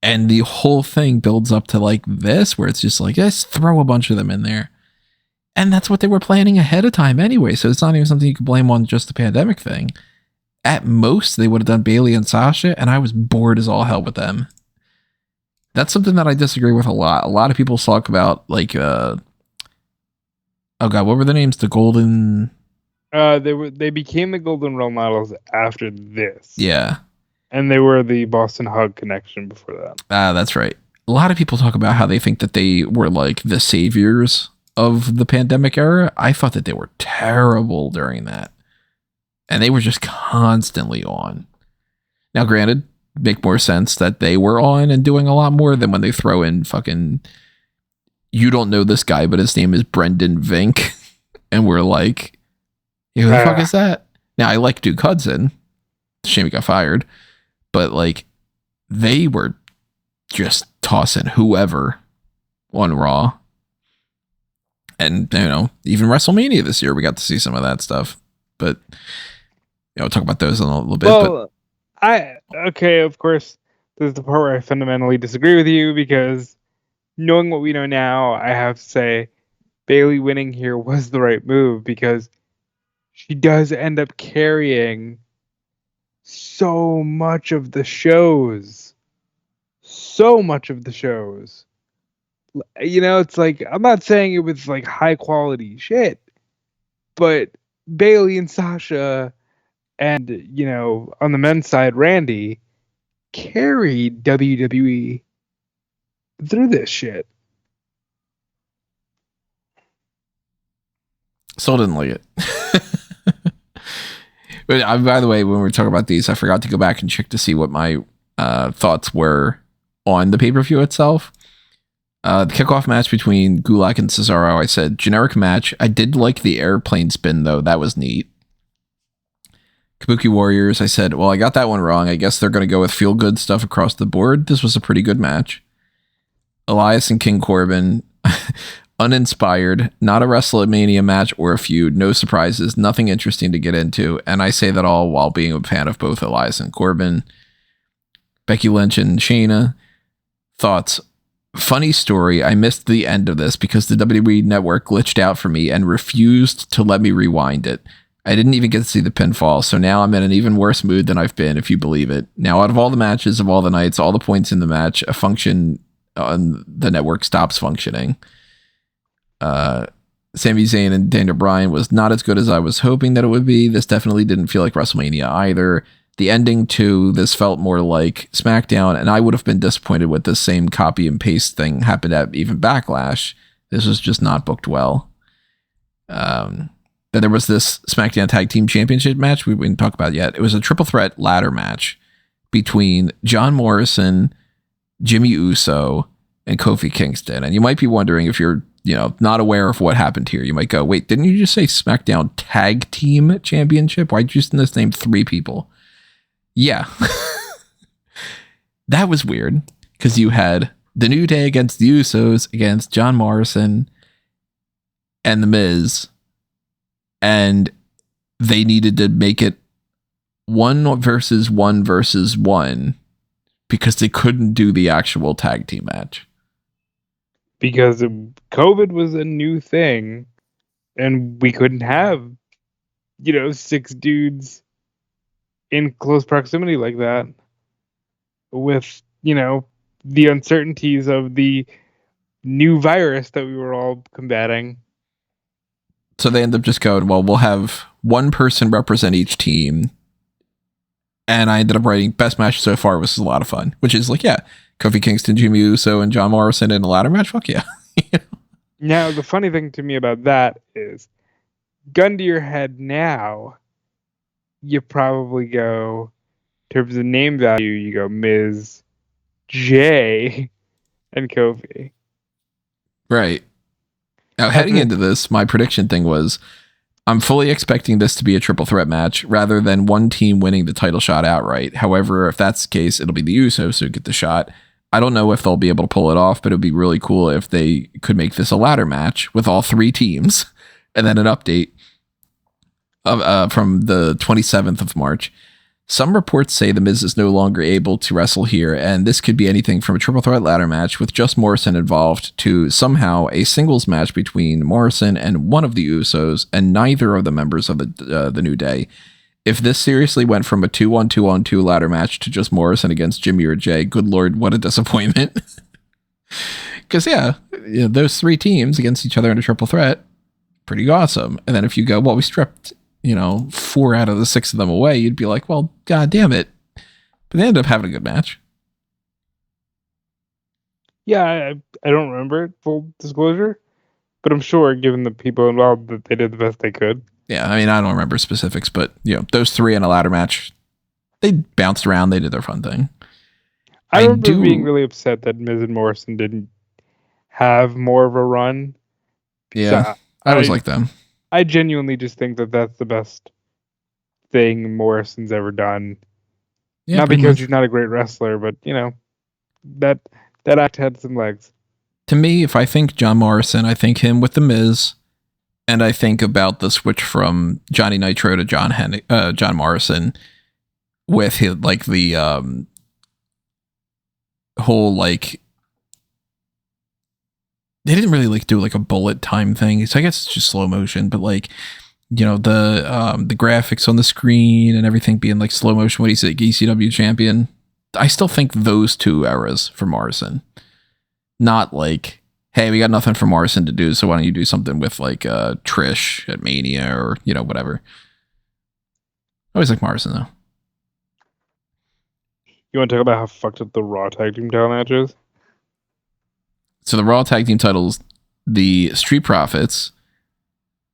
And the whole thing builds up to like this, where it's just like, let's throw a bunch of them in there. And that's what they were planning ahead of time anyway. So it's not even something you can blame on just the pandemic thing. At most, they would have done Bayley and Sasha, and I was bored as all hell with them. That's something that I disagree with a lot. A lot of people talk about like, oh god, what were the names? The Golden. They became the Golden Role Models after this. Yeah. And they were the Boston Hug Connection before that. That's right. A lot of people talk about how they think that they were like the saviors of the pandemic era. I thought that they were terrible during that. And they were just constantly on. Now, granted, make more sense that they were on and doing a lot more than when they throw in fucking, you don't know this guy, but his name is Brendan Vink. And we're like, who the fuck is that? Now, I like Duke Hudson. Shame he got fired. But like, they were just tossing whoever on Raw. And, even WrestleMania this year, we got to see some of that stuff. But, we'll talk about those in a little bit. Well, of course, this is the part where I fundamentally disagree with you, because knowing what we know now, I have to say Bayley winning here was the right move, because she does end up carrying so much of the shows. It's like, I'm not saying it was like high quality shit, but Bayley and Sasha and, on the men's side, Randy carried WWE through this shit. Still didn't like it. But by the way, when we were talking about these, I forgot to go back and check to see what my thoughts were on the pay-per-view itself. The kickoff match between Gulak and Cesaro, I said generic match. I did like the airplane spin, though. That was neat. Kabuki Warriors, I said, well, I got that one wrong. I guess they're going to go with feel-good stuff across the board. This was a pretty good match. Elias and King Corbin, uninspired, not a WrestleMania match or a feud, no surprises, nothing interesting to get into. And I say that all while being a fan of both Elias and Corbin. Becky Lynch and Shayna, thoughts. Funny story, I missed the end of this because the WWE Network glitched out for me and refused to let me rewind it. I didn't even get to see the pinfall, so now I'm in an even worse mood than I've been, if you believe it. Now, out of all the matches of all the nights, all the points in the match, a function on the network stops functioning. Sami Zayn and Daniel Bryan was not as good as I was hoping that it would be. This definitely didn't feel like WrestleMania either. The ending to this felt more like SmackDown, and I would have been disappointed with this same copy and paste thing happened at even Backlash. This was just not booked well. Then there was this SmackDown Tag Team Championship match we didn't talk about yet. It was a triple threat ladder match between John Morrison, Jimmy Uso, and Kofi Kingston. And you might be wondering, if you're not aware of what happened here, you might go, wait, didn't you just say SmackDown Tag Team Championship? Why'd you just name 3 people? Yeah. That was weird, because you had the New Day against the Usos against John Morrison and The Miz, and they needed to make it 1 versus 1 versus 1 because they couldn't do the actual tag team match. Because COVID was a new thing, and we couldn't have, 6 dudes in close proximity like that with, the uncertainties of the new virus that we were all combating. So they end up just going, well, we'll have one person represent each team. And I ended up writing best match so far was a lot of fun, which is like, yeah, Kofi Kingston, Jimmy Uso, and John Morrison in a ladder match. Fuck yeah. Now, the funny thing to me about that is, gun to your head now, you probably go, in terms of name value, you go Miz, Jay, and Kofi. Right. Now, heading into this, my prediction thing was, I'm fully expecting this to be a triple threat match rather than one team winning the title shot outright. However, if that's the case, it'll be the Usos who get the shot. I don't know if they'll be able to pull it off, but it'd be really cool if they could make this a ladder match with all three teams. And then an update from the 27th of March. Some reports say The Miz is no longer able to wrestle here, and this could be anything from a triple threat ladder match with just Morrison involved to somehow a singles match between Morrison and one of the Usos and neither of the members of the New Day. If this seriously went from a 2-on-2-on-2 ladder match to just Morrison against Jimmy or Jay, good Lord, what a disappointment. Because, those three teams against each other in a triple threat, pretty awesome. And then if you go, well, we stripped 4 out of the 6 of them away, you'd be like, well, god damn it. But they ended up having a good match. Yeah, I don't remember it, full disclosure, but I'm sure, given the people involved, that they did the best they could. Yeah, I mean, I don't remember specifics, but, those three in a ladder match, they bounced around, they did their fun thing. I remember being really upset that Miz and Morrison didn't have more of a run. Yeah, I was like them. I genuinely just think that that's the best thing Morrison's ever done. Yeah, not because he's not a great wrestler, but that act had some legs. To me, if I think John Morrison, I think him with The Miz, and I think about the switch from Johnny Nitro to John Morrison with his, like, the whole, like, they didn't really do like a bullet time thing. So I guess it's just slow motion, but the graphics on the screen and everything being like slow motion when he's like ECW champion. I still think those two eras for Morrison, not like, hey, we got nothing for Morrison to do, so why don't you do something with like Trish at Mania or whatever. I always like Morrison though. You want to talk about how fucked up the Raw tag team title match is? So the Raw tag team titles, the Street Profits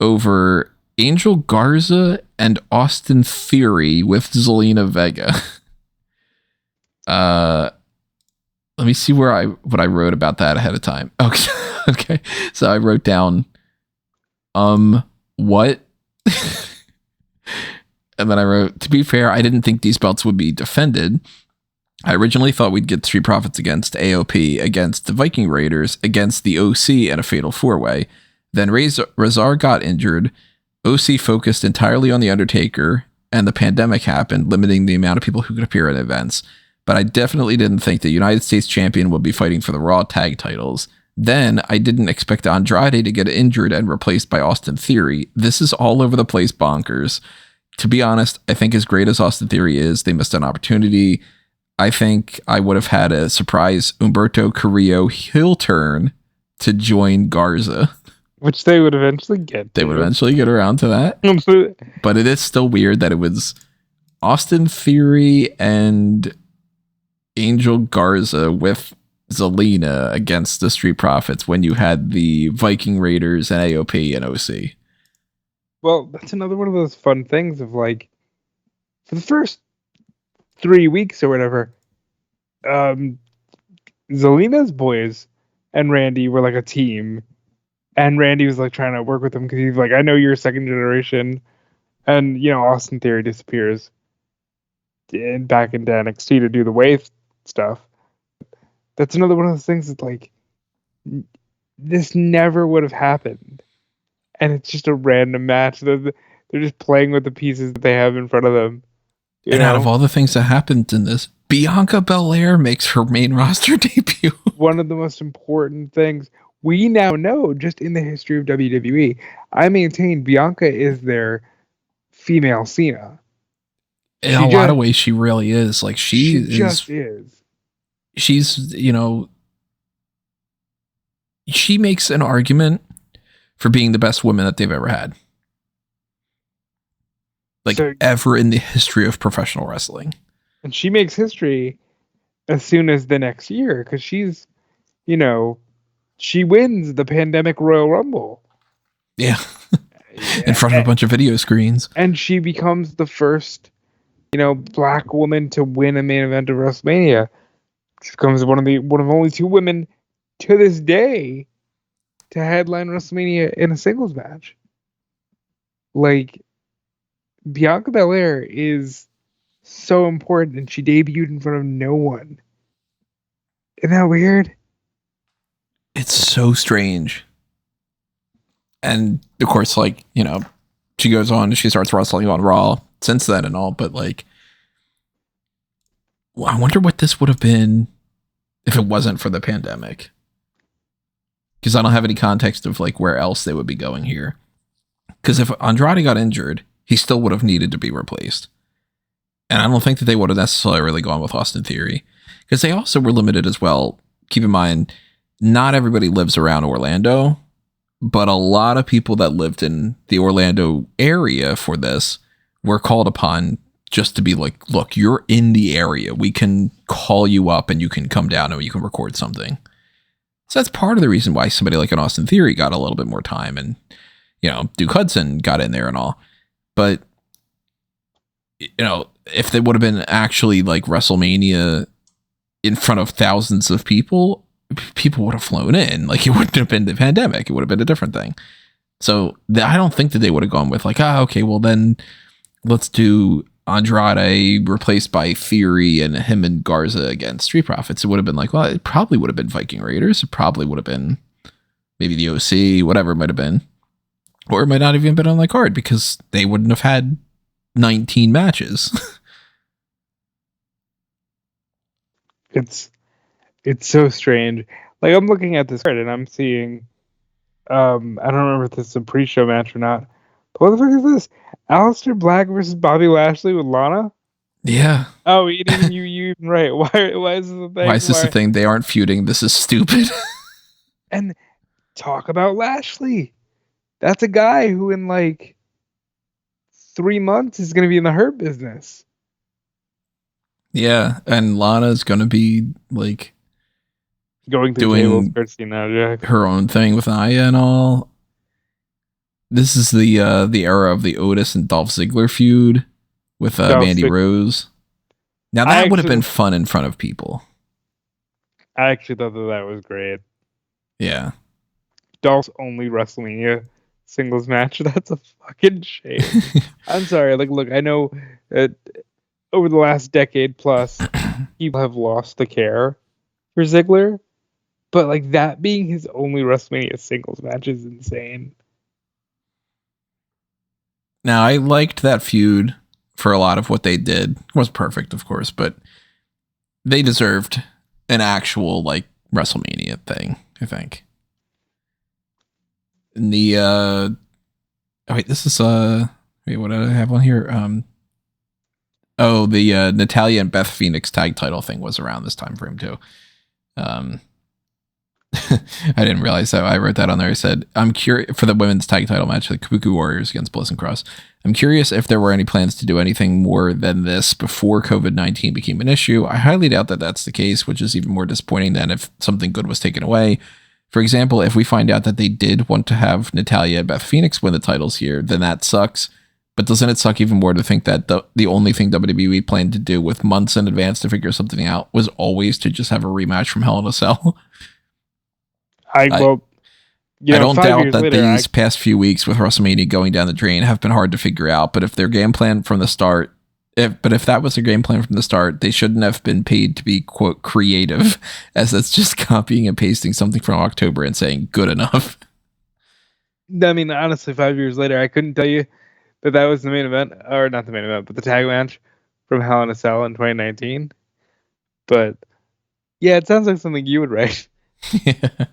over Angel Garza and Austin Theory with Zelina Vega. Let me see what I wrote about that ahead of time. Okay. Okay. So I wrote down, what? And then I wrote, to be fair, I didn't think these belts would be defended. I originally thought we'd get Street Profits against AOP, against the Viking Raiders, against the OC in a fatal 4-way. Then Razor got injured. OC focused entirely on The Undertaker, and the pandemic happened, limiting the amount of people who could appear at events. But I definitely didn't think the United States champion would be fighting for the Raw tag titles. Then I didn't expect Andrade to get injured and replaced by Austin Theory. This is all over the place bonkers. To be honest, I think as great as Austin Theory is, they missed an opportunity. I think I would have had a surprise Humberto Carrillo heel turn to join Garza. Which they would eventually get. They would eventually get around to that. But it is still weird that it was Austin Theory and Angel Garza with Zelina against the Street Profits when you had the Viking Raiders and AOP and OC. Well, that's another one of those fun things of like, for the first 3 weeks or whatever, Zelina's boys and Randy were like a team, and Randy was like trying to work with them because he's like, I know you're second generation, and Austin Theory disappears back into NXT to do the wave stuff. That's another one of those things that's like, this never would have happened, and it's just a random match. They're just playing with the pieces that they have in front of them. And out of all the things that happened in this, Bianca Belair makes her main roster debut. One of the most important things we now know just in the history of WWE. I maintain Bianca is their female Cena. In a lot of ways, she really is. Like she just is. she's, she makes an argument for being the best woman that they've ever had. Like, ever in the history of professional wrestling. And she makes history as soon as the next year, because she's, she wins the pandemic Royal Rumble. Yeah. In front of a bunch of video screens. And she becomes the first, black woman to win a main event of WrestleMania. She becomes one of only two women to this day to headline WrestleMania in a singles match. Like, Bianca Belair is so important, and she debuted in front of no one. Isn't that weird? It's so strange. And of course, like, she goes on, she starts wrestling on Raw since then and all, but like, I wonder what this would have been if it wasn't for the pandemic. Because I don't have any context of like where else they would be going here. Because if Andrade got injured, he still would have needed to be replaced. And I don't think that they would have necessarily really gone with Austin Theory. Because they also were limited as well. Keep in mind, not everybody lives around Orlando, but a lot of people that lived in the Orlando area for this were called upon just to be like, look, you're in the area. We can call you up and you can come down and you can record something. So that's part of the reason why somebody like an Austin Theory got a little bit more time, and, Duke Hudson got in there and all. But, if they would have been actually like WrestleMania in front of thousands of people would have flown in. Like, it wouldn't have been the pandemic. It would have been a different thing. So I don't think that they would have gone with like, okay, well then let's do Andrade replaced by Theory and him and Garza against Street Profits. It would have been like, well, it probably would have been Viking Raiders. It probably would have been maybe the OC, whatever it might have been. Or it might not have even been on the card because they wouldn't have had 19 matches. It's so strange. Like, I'm looking at this card and I'm seeing, I don't remember if this is a pre-show match or not. But what the fuck is this? Aleister Black versus Bobby Lashley with Lana? Yeah. Oh, even you even right. Why is this a thing? Why is this a thing? They aren't feuding. This is stupid. And talk about Lashley. That's a guy who in like 3 months is going to be in the Hurt Business. Yeah, and Lana's going to be like going through tables, courtesy now, Jack. Her own thing with Nia and all. This is the era of the Otis and Dolph Ziggler feud with Mandy Rose. Now that would have been fun in front of people. I actually thought that was great. Yeah. Dolph's only WrestleMania singles match. That's a fucking shame. I'm sorry. Like, look, I know that over the last decade plus, people have lost the care for Ziggler, but like that being his only WrestleMania singles match is insane. Now, I liked that feud for a lot of what they did. It wasn't perfect, of course, but they deserved an actual like WrestleMania thing, I think. And the oh wait, this is wait, what did I have on here? The Natalya and Beth Phoenix tag title thing was around this time frame too. I didn't realize that. I wrote that on there. I said, I'm curious for the women's tag title match, the Kabuki Warriors against Bliss and Cross. I'm curious if there were any plans to do anything more than this before COVID-19 became an issue. I highly doubt that that's the case, which is even more disappointing than if something good was taken away. For example, if we find out that they did want to have Natalya and Beth Phoenix win the titles here, then that sucks. But doesn't it suck even more to think that the only thing WWE planned to do with months in advance to figure something out was always to just have a rematch from Hell in a Cell? I don't doubt that these past few weeks with WrestleMania going down the drain have been hard to figure out. But if their game plan from the start, if that was their game plan from the start, they shouldn't have been paid to be, quote, creative, as that's just copying and pasting something from October and saying good enough. I mean, honestly, 5 years later, I couldn't tell you that was the main event, or not the main event, but the tag match from Hell in a Cell in 2019. But yeah, it sounds like something you would write. Yeah.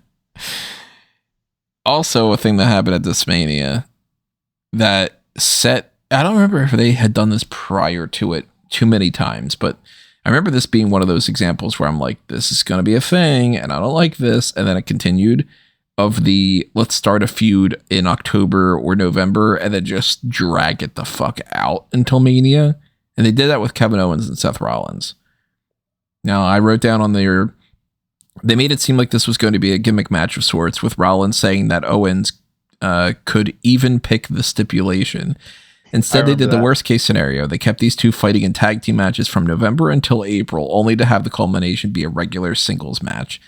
Also, a thing that happened at this Mania that set, I don't remember if they had done this prior to it too many times, but I remember this being one of those examples where I'm like, this is going to be a thing, and I don't like this. And then it continued of the let's start a feud in October or November and then just drag it the fuck out until Mania. And they did that with Kevin Owens and Seth Rollins. Now, I wrote down on they made it seem like this was going to be a gimmick match of sorts, with Rollins saying that Owens could even pick the stipulation. Instead, they did the worst case scenario. They kept these two fighting in tag team matches from November until April, only to have the culmination be a regular singles match.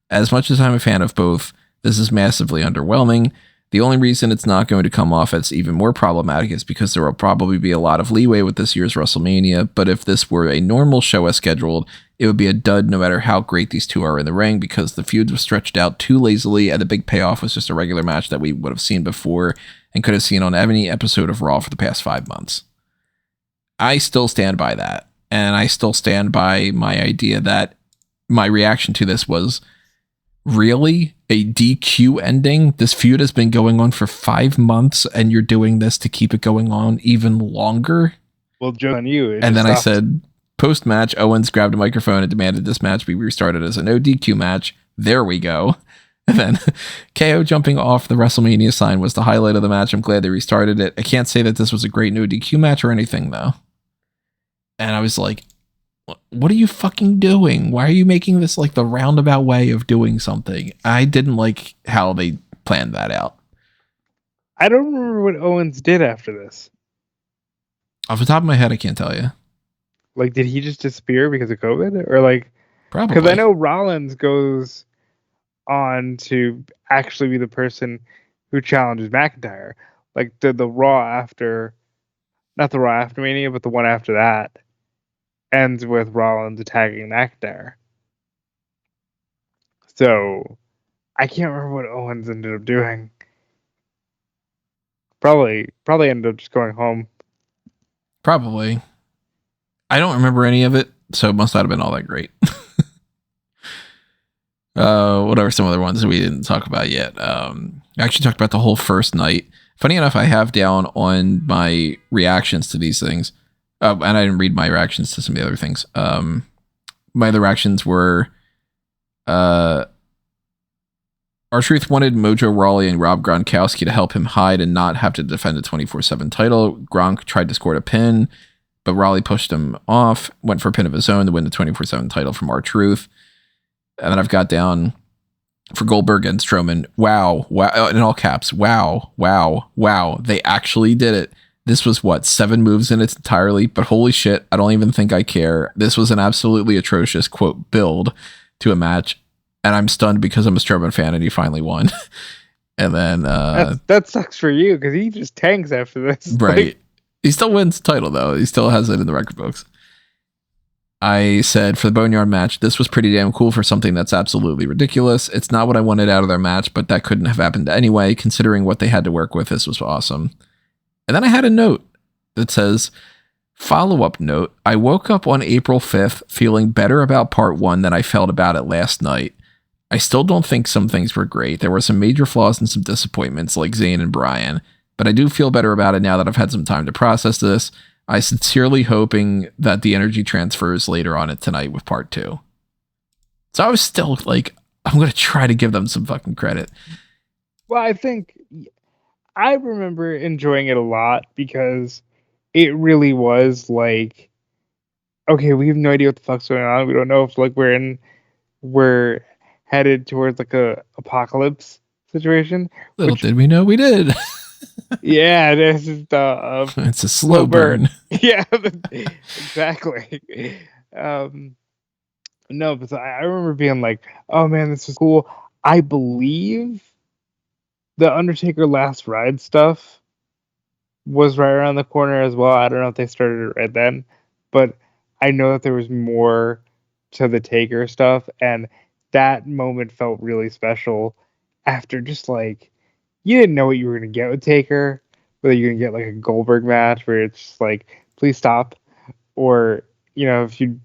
As much as I'm a fan of both, this is massively underwhelming. The only reason it's not going to come off as even more problematic is because there will probably be a lot of leeway with this year's WrestleMania, but if this were a normal show as scheduled, it would be a dud no matter how great these two are in the ring, because the feuds were stretched out too lazily and the big payoff was just a regular match that we would have seen before and could have seen on any episode of Raw for the past 5 months. I still stand by that, and I still stand by my idea that my reaction to this was, really? A DQ ending? This feud has been going on for 5 months and you're doing this to keep it going on even longer? Well, joke on you. And then stopped. I said, post-match, Owens grabbed a microphone and demanded this match be restarted as a no DQ match. There we go. And then KO jumping off the WrestleMania sign was the highlight of the match. I'm glad they restarted it. I can't say that this was a great no DQ match or anything, though. And I was like, what are you fucking doing? Why are you making this like the roundabout way of doing something? I didn't like how they planned that out. I don't remember what Owens did after this. Off the top of my head, I can't tell you. Like, did he just disappear because of COVID? Or like, probably. Because I know Rollins goes on to actually be the person who challenges McIntyre. Like the Raw after, not the Raw after Mania, but the one after that ends with Rollins attacking McIntyre. So I can't remember what Owens ended up doing. Probably ended up just going home. Probably. I don't remember any of it, so it must not have been all that great. What are some other ones that we didn't talk about yet? I actually talked about the whole first night. Funny enough, I have down on my reactions to these things. And I didn't read my reactions to some of the other things. My other reactions were R-Truth wanted Mojo Rawley and Rob Gronkowski to help him hide and not have to defend a 24/7 title. Gronk tried to score a pin, but Rawley pushed him off, went for a pin of his own to win the 24/7 title from R-Truth. And then I've got down for Goldberg and Strowman. Wow. In all caps. Wow. They actually did it. This was 7 moves in its entirely, but holy shit, I don't even think I care. This was an absolutely atrocious, quote, build to a match. And I'm stunned because I'm a Strowman fan and he finally won. And then that sucks for you because he just tanks after this. Right. He still wins the title though. He still has it in the record books. I said for the Boneyard match, this was pretty damn cool for something that's absolutely ridiculous. It's not what I wanted out of their match, but that couldn't have happened anyway. Considering what they had to work with, this was awesome. And then I had a note that says, follow-up note, I woke up on April 5th feeling better about part 1 than I felt about it last night. I still don't think some things were great. There were some major flaws and some disappointments like Zayn and Bryan, but I do feel better about it now that I've had some time to process this. I sincerely hoping that the energy transfers later on it tonight with part 2. So I was still like, I'm going to try to give them some fucking credit. Well, I think I remember enjoying it a lot because it really was like, okay, we have no idea what the fuck's going on. We don't know if like we're headed towards like a apocalypse situation. Little did we know we did. Yeah, this is it's a slow burn. Yeah, exactly. No, but I remember being like, oh man, this was cool. I believe the Undertaker Last Ride stuff was right around the corner as well. I don't know if they started it right then, but I know that there was more to the Taker stuff, and that moment felt really special after just like, you didn't know what you were going to get with Taker, whether you're going to get like a Goldberg match where it's just like, please stop, or, if you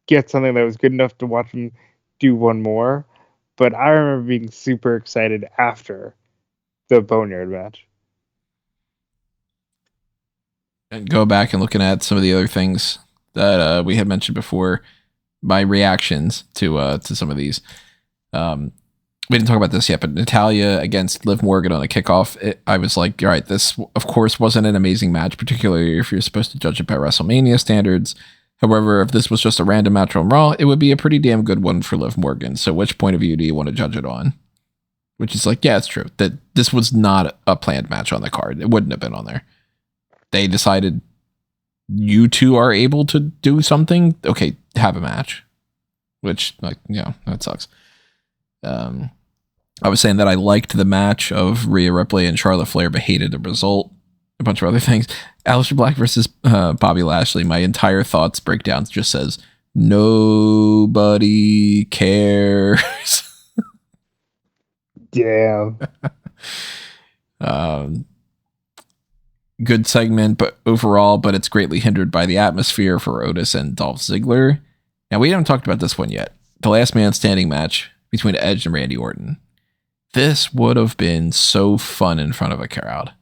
get something that was good enough to watch him do one more. But I remember being super excited after the Boneyard match. And go back and looking at some of the other things that we had mentioned before, my reactions to some of these. We didn't talk about this yet, but Natalya against Liv Morgan on a kickoff, I was like, all right, this, of course, wasn't an amazing match, particularly if you're supposed to judge it by WrestleMania standards. However, if this was just a random match on Raw, it would be a pretty damn good one for Liv Morgan. So which point of view do you want to judge it on? Which is like, yeah, it's true. That this was not a planned match on the card. It wouldn't have been on there. They decided you two are able to do something. Okay, have a match. Which, like, that sucks. I was saying that I liked the match of Rhea Ripley and Charlotte Flair, but hated the result. A bunch of other things. Aleister Black versus Bobby Lashley. My entire thoughts breakdown just says, nobody cares. Damn. Good segment, but overall, it's greatly hindered by the atmosphere for Otis and Dolph Ziggler. Now, we haven't talked about this one yet. The last man standing match between Edge and Randy Orton. This would have been so fun in front of a crowd.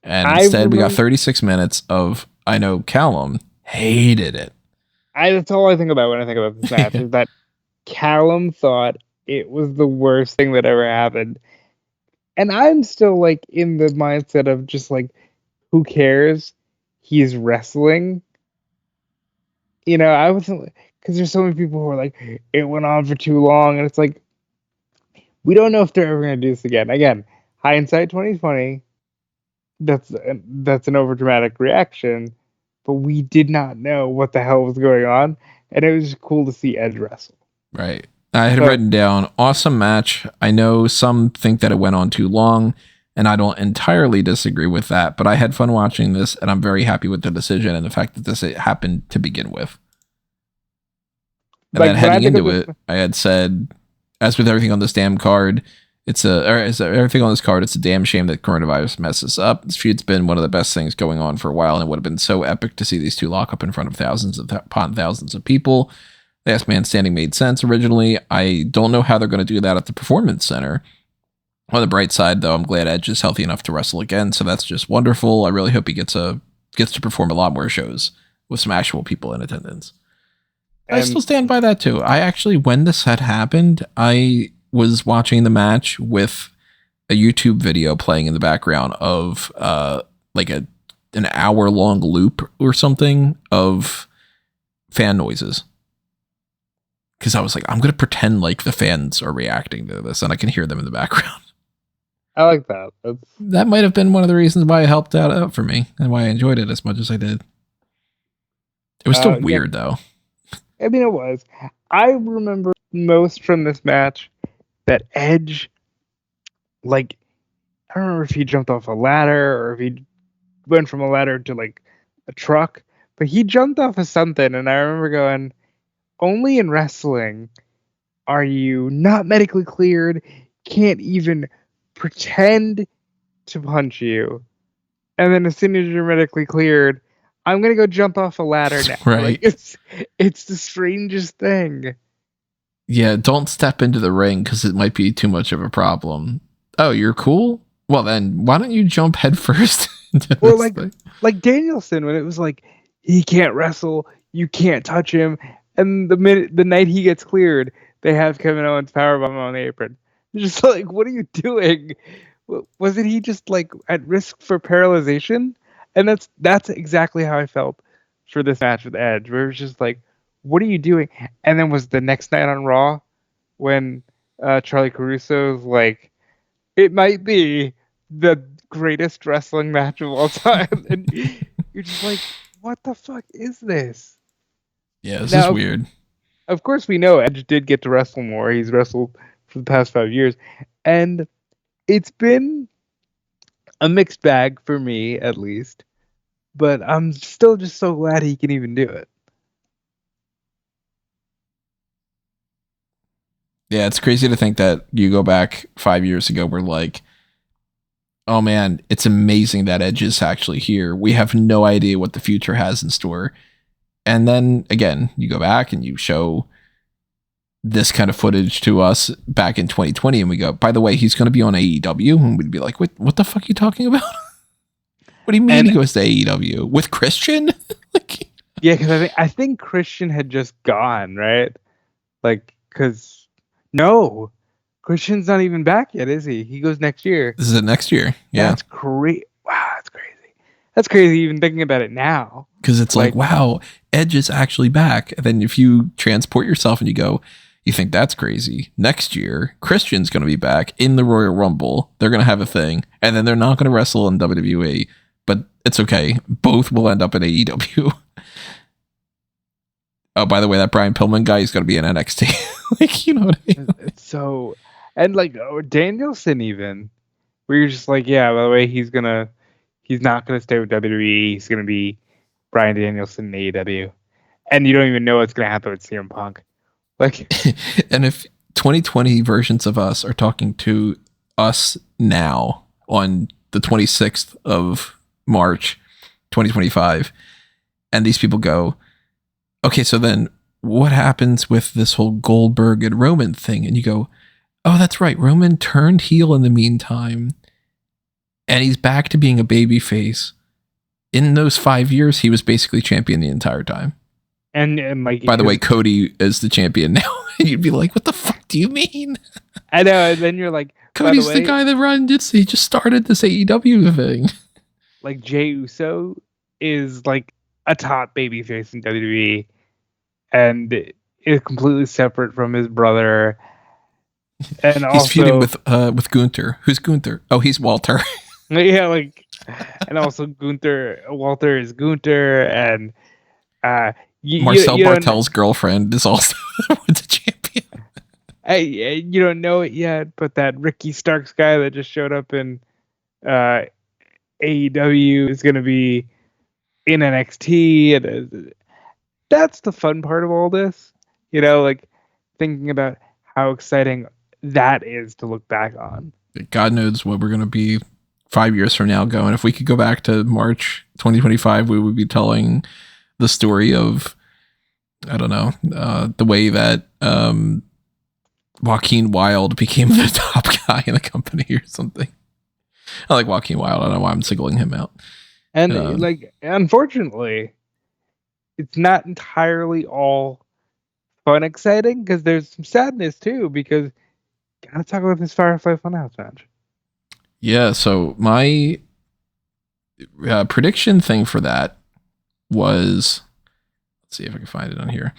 And instead, we got 36 minutes of, I know Callum hated it. That's all I think about when I think about this match, is that Callum thought it was the worst thing that ever happened. And I'm still, like, in the mindset of just, like, who cares? He's wrestling. I wasn't, because there's so many people who are like, it went on for too long. And it's like, we don't know if they're ever going to do this again. Again, hindsight 2020. That's an overdramatic reaction, but we did not know what the hell was going on, and it was just cool to see Edge wrestle. Right. I had written down, awesome match. I know some think that it went on too long, and I don't entirely disagree with that, but I had fun watching this, and I'm very happy with the decision and the fact that this happened to begin with. And then heading into it, I had said, as with everything on this damn card, everything on this card, it's a damn shame that coronavirus messes up. This feud's been one of the best things going on for a while, and it would have been so epic to see these two lock up in front of thousands of people. Last man standing made sense originally. I don't know how they're going to do that at the Performance Center. On the bright side, though, I'm glad Edge is healthy enough to wrestle again, so that's just wonderful. I really hope he gets to perform a lot more shows with some actual people in attendance. I still stand by that too. I actually, when this had happened, I was watching the match with a YouTube video playing in the background of like an hour-long loop or something of fan noises. Because I was like, I'm going to pretend like the fans are reacting to this and I can hear them in the background. I like that. That might have been one of the reasons why it helped out for me and why I enjoyed it as much as I did. It was still weird, though. I mean, it was. I remember most from this match that Edge, like, I don't remember if he jumped off a ladder or if he went from a ladder to, like, a truck, but he jumped off of something, and I remember going, only in wrestling are you not medically cleared, can't even pretend to punch you, and then as soon as you're medically cleared, I'm gonna go jump off a ladder now. Right. Like, it's the strangest thing. Yeah, don't step into the ring because it might be too much of a problem. Oh, you're cool? Well, then why don't you jump head first? Or like Danielson, when it was like, he can't wrestle, you can't touch him, and the night he gets cleared, they have Kevin Owens powerbomb on the apron. Just like, what are you doing? Wasn't he just like at risk for paralyzation? And that's exactly how I felt for this match with Edge, where it was just like, what are you doing? And then was the next night on Raw when Charlie Caruso's like, it might be the greatest wrestling match of all time. And you're just like, what the fuck is this? Yeah, this is weird. Of course, we know Edge did get to wrestle more. He's wrestled for the past 5 years. And it's been a mixed bag for me, at least. But I'm still just so glad he can even do it. Yeah, it's crazy to think that you go back 5 years ago, we're like, oh man, it's amazing that Edge is actually here. We have no idea what the future has in store. And then again, you go back and you show this kind of footage to us back in 2020, and we go, by the way, he's going to be on AEW, and we'd be like, what the fuck are you talking about? What do you mean he goes to AEW with Christian? Like, Yeah, because I think Christian had just gone, right? Like, because no, Christian's not even back yet, is he? He goes next year. This is it next year. Yeah. That's great. Wow, that's crazy. That's crazy even thinking about it now. Because it's like, Like, wow, Edge is actually back. And then if you transport yourself and you go, you think that's crazy. Next year, Christian's going to be back in the Royal Rumble. They're going to have a thing. And then they're not going to wrestle in WWE. But it's okay. Both will end up in AEW. Oh, by the way, that Brian Pillman guy is going to be in NXT. Like, you know what I mean? it's so, and like Danielson even, where you're just like, yeah, by the way, he's not gonna stay with WWE. He's gonna be Bryan Danielson in AEW, and you don't even know what's gonna happen with CM Punk. Like, And if 2020 versions of us are talking to us now on the 26th of March, 2025, and these people go, okay, so then what happens with this whole Goldberg and Roman thing? And you go, oh, that's right. Roman turned heel in the meantime, and he's back to being a babyface. In those 5 years, he was basically champion the entire time. and like, By the way, Cody is the champion now. And you'd be like, what the fuck do you mean? I know, and then you're like, Cody's by the way, guy that run this. He just started this AEW thing. like Jey Uso is like a top babyface in WWE, and is completely separate from his brother. And He's feuding also, with Gunther. Who's Gunther? Oh, he's Walter. yeah, like, and also Walter is Gunther, and Marcel you don't Bartel's girlfriend is also the champion. you don't know it yet, but that Ricky Starks guy that just showed up in AEW is going to be in NXT, and that's the fun part of all this. Like thinking about how exciting that is to look back on. God knows what we're going to be 5 years from now going. If we could go back to March 2025, we would be telling the story of, I don't know, the way that Joaquin Wilde became the top guy in the company or something. I like Joaquin Wilde. I don't know why I'm singling him out. And like, unfortunately, it's not entirely all fun, exciting, because there's some sadness too. Because gotta talk about this Firefly Funhouse match. Yeah. So my prediction thing for that was, let's see if I can find it on here.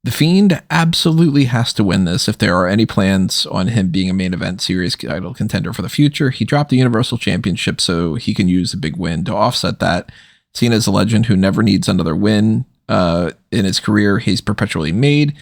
The Fiend absolutely has to win this if there are any plans on him being a main event series title contender for the future. He dropped the Universal Championship so he can use a big win to offset that. Cena is a legend who never needs another win in his career. He's perpetually made.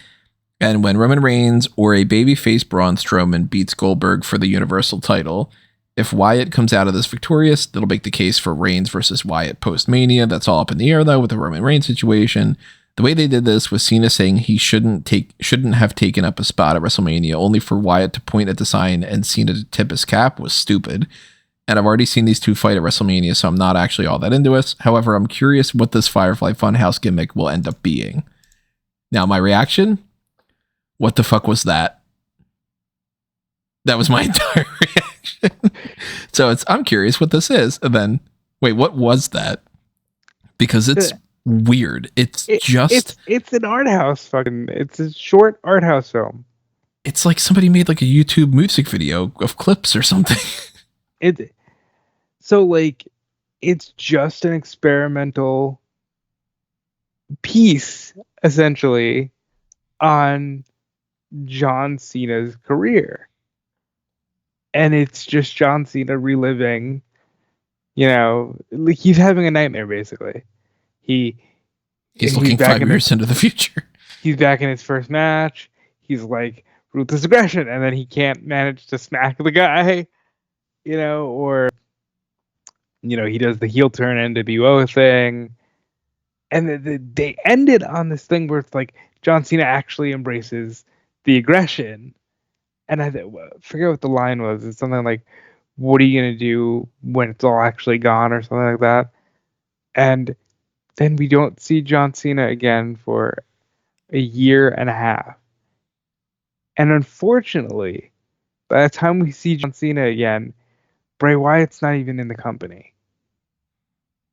And when Roman Reigns or a babyface Braun Strowman beats Goldberg for the Universal title, if Wyatt comes out of this victorious, that'll make the case for Reigns versus Wyatt post-Mania. That's all up in the air, though, with the Roman Reigns situation. The way they did this was Cena saying he shouldn't have taken up a spot at WrestleMania, only for Wyatt to point at the sign and Cena to tip his cap was stupid. And I've already seen these two fight at WrestleMania, so I'm not actually all that into it. However, I'm curious what this Firefly Funhouse gimmick will end up being. Now, my reaction, what the fuck was that? That was my entire reaction. So I'm curious what this is. And then, wait, what was that? Because it's weird. It's an art house it's a short art house film. It's like somebody made like a YouTube music video of clips or something. So like it's just an experimental piece essentially on John Cena's career. And it's just John Cena reliving, like he's having a nightmare basically. He's looking 5 years into the future. He's back in his first match. He's like ruthless aggression, and then he can't manage to smack the guy, or he does the heel turn NWO thing, and they ended on this thing where it's like John Cena actually embraces the aggression, and I forget what the line was. It's something like, "What are you gonna do when it's all actually gone?" or something like that, and then we don't see John Cena again for a year and a half. And unfortunately, by the time we see John Cena again, Bray Wyatt's not even in the company.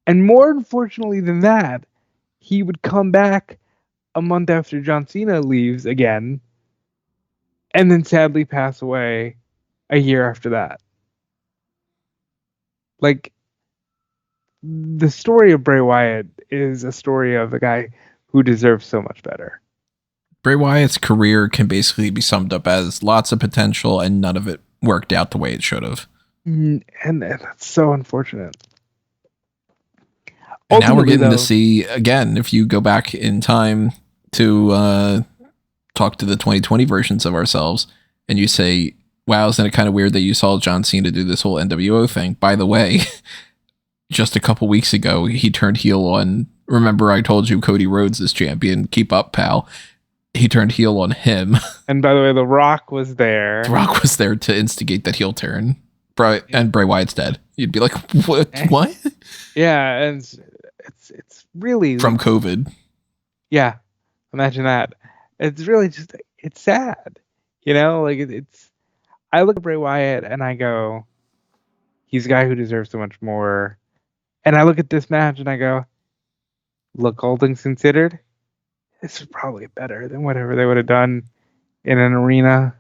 And more unfortunately than that, he would come back a month after John Cena leaves again, and then sadly pass away a year after that. Like, the story of Bray Wyatt is a story of a guy who deserves so much better. Bray Wyatt's career can basically be summed up as lots of potential and none of it worked out the way it should have. And that's so unfortunate. And now we're getting to see, again, if you go back in time to talk to the 2020 versions of ourselves and you say, wow, isn't it kind of weird that you saw John Cena do this whole NWO thing? By the way, just a couple weeks ago, he turned heel on, remember I told you Cody Rhodes is champion, keep up, pal. He turned heel on him. And by the way, The Rock was there. The Rock was there to instigate that heel turn. And Bray Wyatt's dead. You'd be like, what? Yeah, and it's really... From COVID. Yeah, imagine that. It's really just, it's sad. You know, like it's... I look at Bray Wyatt and I go, he's a guy who deserves so much more. And I look at this match and I go, look, all things considered, this is probably better than whatever they would have done in an arena.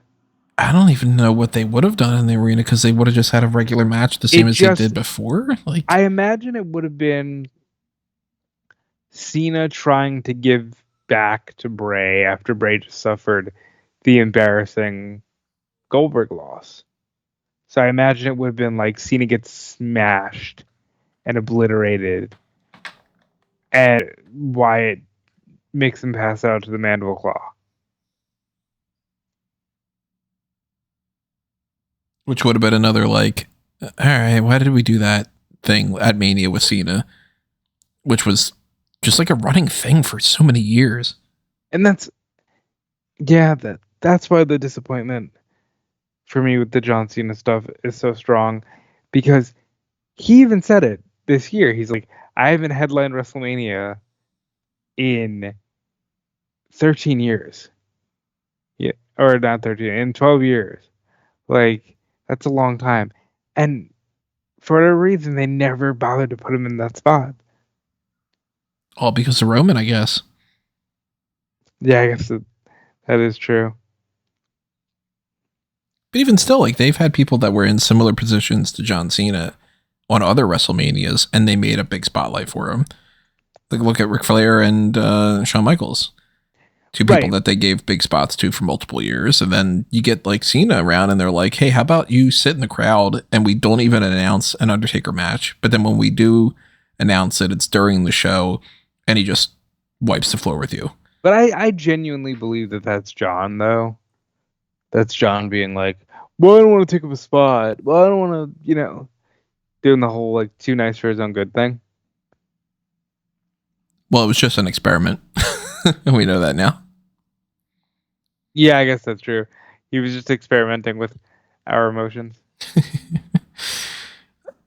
I don't even know what they would have done in the arena because they would have just had a regular match the same as they did before. Like, I imagine it would have been Cena trying to give back to Bray after Bray just suffered the embarrassing Goldberg loss. So I imagine it would have been like Cena gets smashed and obliterated, and Wyatt makes him pass out to the mandible claw. Which would have been another like, all right, why did we do that thing at Mania with Cena? Which was just like a running thing for so many years. And that's why the disappointment for me with the John Cena stuff is so strong, because he even said it this year. He's like, I haven't headlined WrestleMania in 13 years. Yeah, or not 13, in 12 years. Like, that's a long time. And for whatever reason, they never bothered to put him in that spot. All because of Roman, I guess. Yeah, I guess that is true. But even still, like, they've had people that were in similar positions to John Cena on other WrestleManias, and they made a big spotlight for him. Like, look at Ric Flair and Shawn Michaels. Two people that they gave big spots to for multiple years. And then you get like Cena around and they're like, hey, how about you sit in the crowd and we don't even announce an Undertaker match. But then when we do announce it, it's during the show and he just wipes the floor with you. But I genuinely believe that that's John, though. That's John being like, well, I don't want to take up a spot. Well, I don't want to, doing the whole like too nice for his own good thing. Well, it was just an experiment. We know that now. Yeah, I guess that's true. He was just experimenting with our emotions.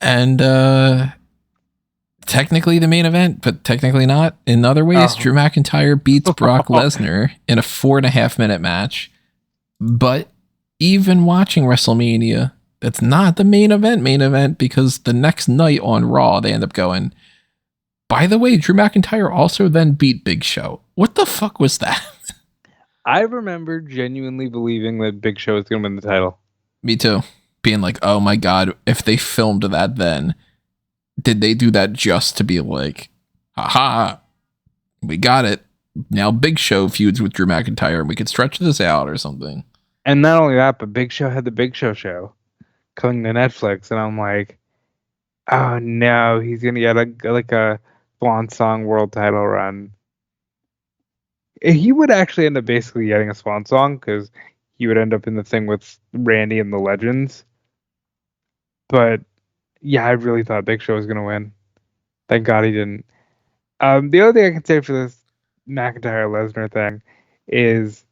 And technically the main event, but technically not. In other ways, Drew McIntyre beats Brock Lesnar in a 4.5-minute match. But even watching WrestleMania, that's not the main event, because the next night on Raw, they end up going, by the way, Drew McIntyre also then beat Big Show. What the fuck was that? I remember genuinely believing that Big Show was going to win the title. Me too. Being like, oh my God, if they filmed that then, did they do that just to be like, haha, we got it. Now Big Show feuds with Drew McIntyre and we could stretch this out or something. And not only that, but Big Show had the Big Show show coming to Netflix. And I'm like, oh no, he's going to get a Swan Song world title run. He would actually end up basically getting a Swan Song because he would end up in the thing with Randy and the Legends. But yeah, I really thought Big Show was going to win. Thank God he didn't. The other thing I can say for this McIntyre-Lesnar thing is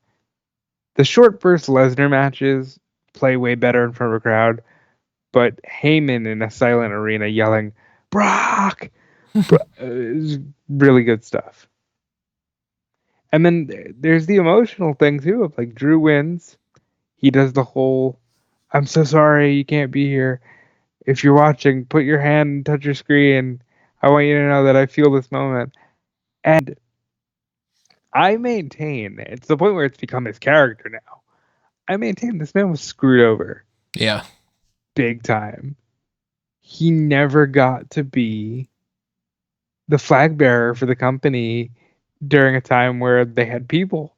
the short burst Lesnar matches play way better in front of a crowd, but Heyman in a silent arena yelling, Brock! Is really good stuff. And then there's the emotional thing too of like Drew wins. He does the whole, I'm so sorry you can't be here. If you're watching, put your hand and touch your screen. I want you to know that I feel this moment. And I maintain, it's the point where it's become his character now. I maintain this man was screwed over Yeah. big time. He never got to be the flag bearer for the company during a time where they had people.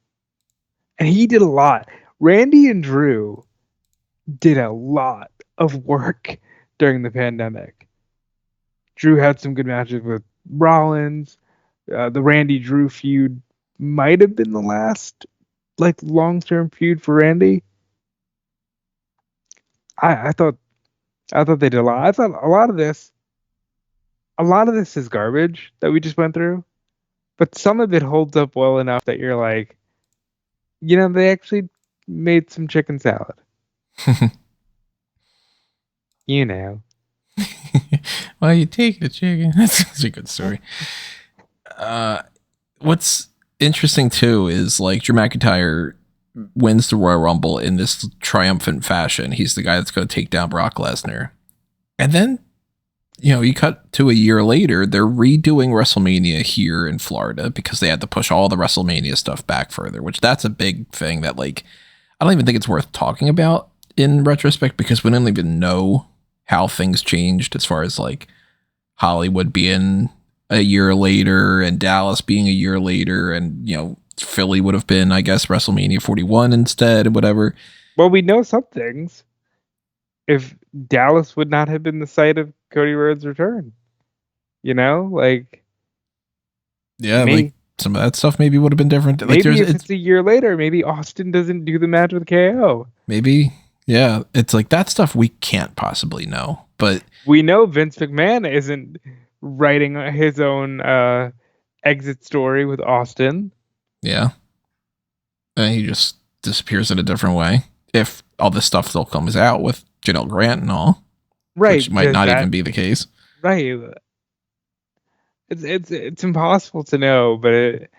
And he did a lot. Randy and Drew did a lot of work during the pandemic. Drew had some good matches with Rollins. The Randy Drew feud might have been the last like long term feud for Randy. I thought they did a lot. I thought a lot of this is garbage that we just went through, but some of it holds up well enough that you're like, they actually made some chicken salad. You know. Well, you take the chicken. That's a good story. What's interesting too is like Drew McIntyre wins the Royal Rumble in this triumphant fashion. He's the guy that's going to take down Brock Lesnar. And then, you cut to a year later, they're redoing WrestleMania here in Florida because they had to push all the WrestleMania stuff back further, which that's a big thing that like, I don't even think it's worth talking about in retrospect because we don't even know how things changed as far as like Hollywood being a year later and Dallas being a year later and, Philly would have been, I guess, WrestleMania 41 instead and whatever. Well, we know some things. If Dallas would not have been the site of Cody Rhodes' return, like yeah, like some of that stuff maybe would have been different. Maybe like if it's a year later, maybe Austin doesn't do the match with KO. Maybe, yeah, it's like that stuff we can't possibly know, but we know Vince McMahon isn't writing his own exit story with Austin. Yeah, and he just disappears in a different way. If all this stuff still comes out with Janelle Grant and all, right, which might not even be the case, right? It's impossible to know, but it's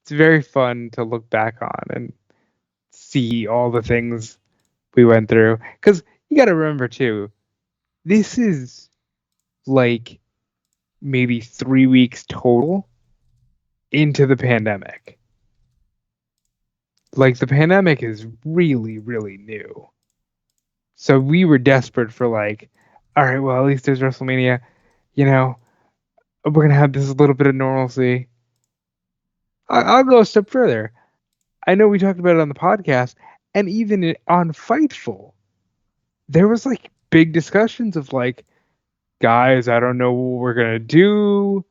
very fun to look back on and see all the things we went through. Because you got to remember too, this is like maybe 3 weeks total into the pandemic. Like the pandemic is really, really new. So we were desperate for like, all right, well, at least there's WrestleMania. We're going to have this little bit of normalcy. I'll go a step further. I know we talked about it on the podcast, and even on Fightful, there was like big discussions of like, guys, I don't know what we're going to do.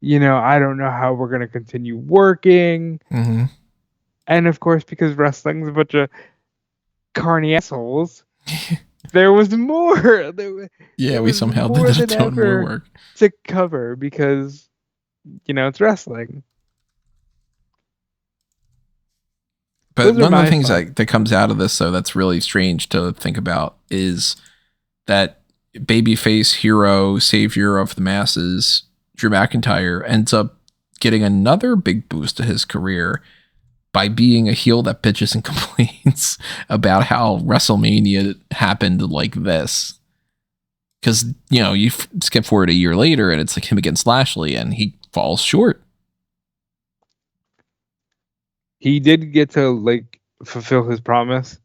I don't know how we're going to continue working. Mm-hmm. And of course, because wrestling's a bunch of carny assholes, there was more. We somehow did a ton more work to cover because, it's wrestling. But one of the things that comes out of this, though, that's really strange to think about is that babyface hero, savior of the masses, Drew McIntyre, ends up getting another big boost to his career by being a heel that bitches and complains about how WrestleMania happened like this. Because, you skip forward a year later and it's like him against Lashley and he falls short. He did get to like fulfill his promise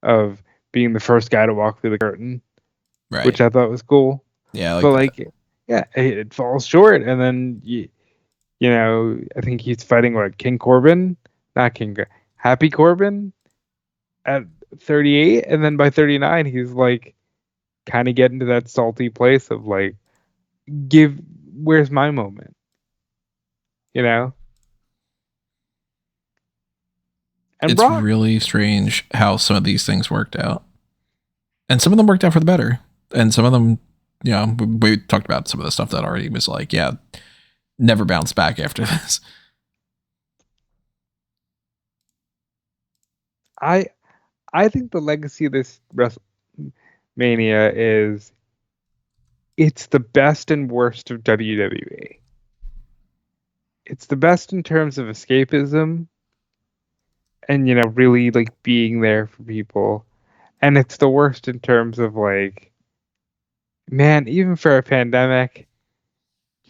of being the first guy to walk through the curtain, right? Which I thought was cool. Yeah, but it falls short, and then I think he's fighting King Corbin, not King, Happy Corbin, at 38, and then by 39 he's like kind of getting to that salty place of like, where's my moment, And it's Brock, really strange how some of these things worked out. And some of them worked out for the better. And some of them, we talked about some of the stuff that already was like, never bounce back after this. I think the legacy of this WrestleMania is it's the best and worst of WWE. It's the best in terms of escapism and really like being there for people, and it's the worst in terms of like, man, even for a pandemic,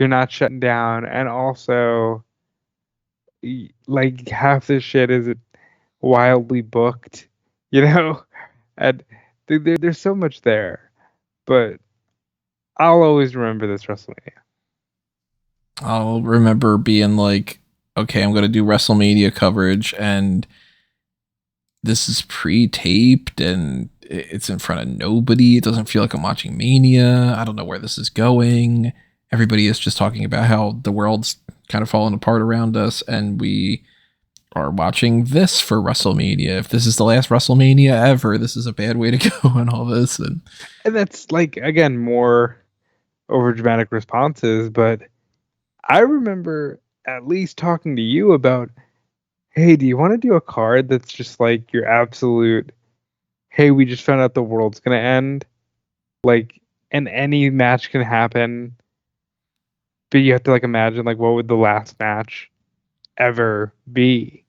you're not shutting down, and also like half this shit is wildly booked, you know? And there's so much there, but I'll always remember this WrestleMania. I'll remember being like, okay, I'm going to do WrestleMania coverage, and this is pre-taped, and it's in front of nobody. It doesn't feel like I'm watching Mania. I don't know where this is going. Everybody is just talking about how the world's kind of falling apart around us, and we are watching this for WrestleMania. If this is the last WrestleMania ever, this is a bad way to go, and all this. And that's like, again, more over dramatic responses, but I remember at least talking to you about, hey, do you want to do a card that's just like your absolute, hey, we just found out the world's gonna end, like, and any match can happen, but you have to like imagine like what would the last match ever be?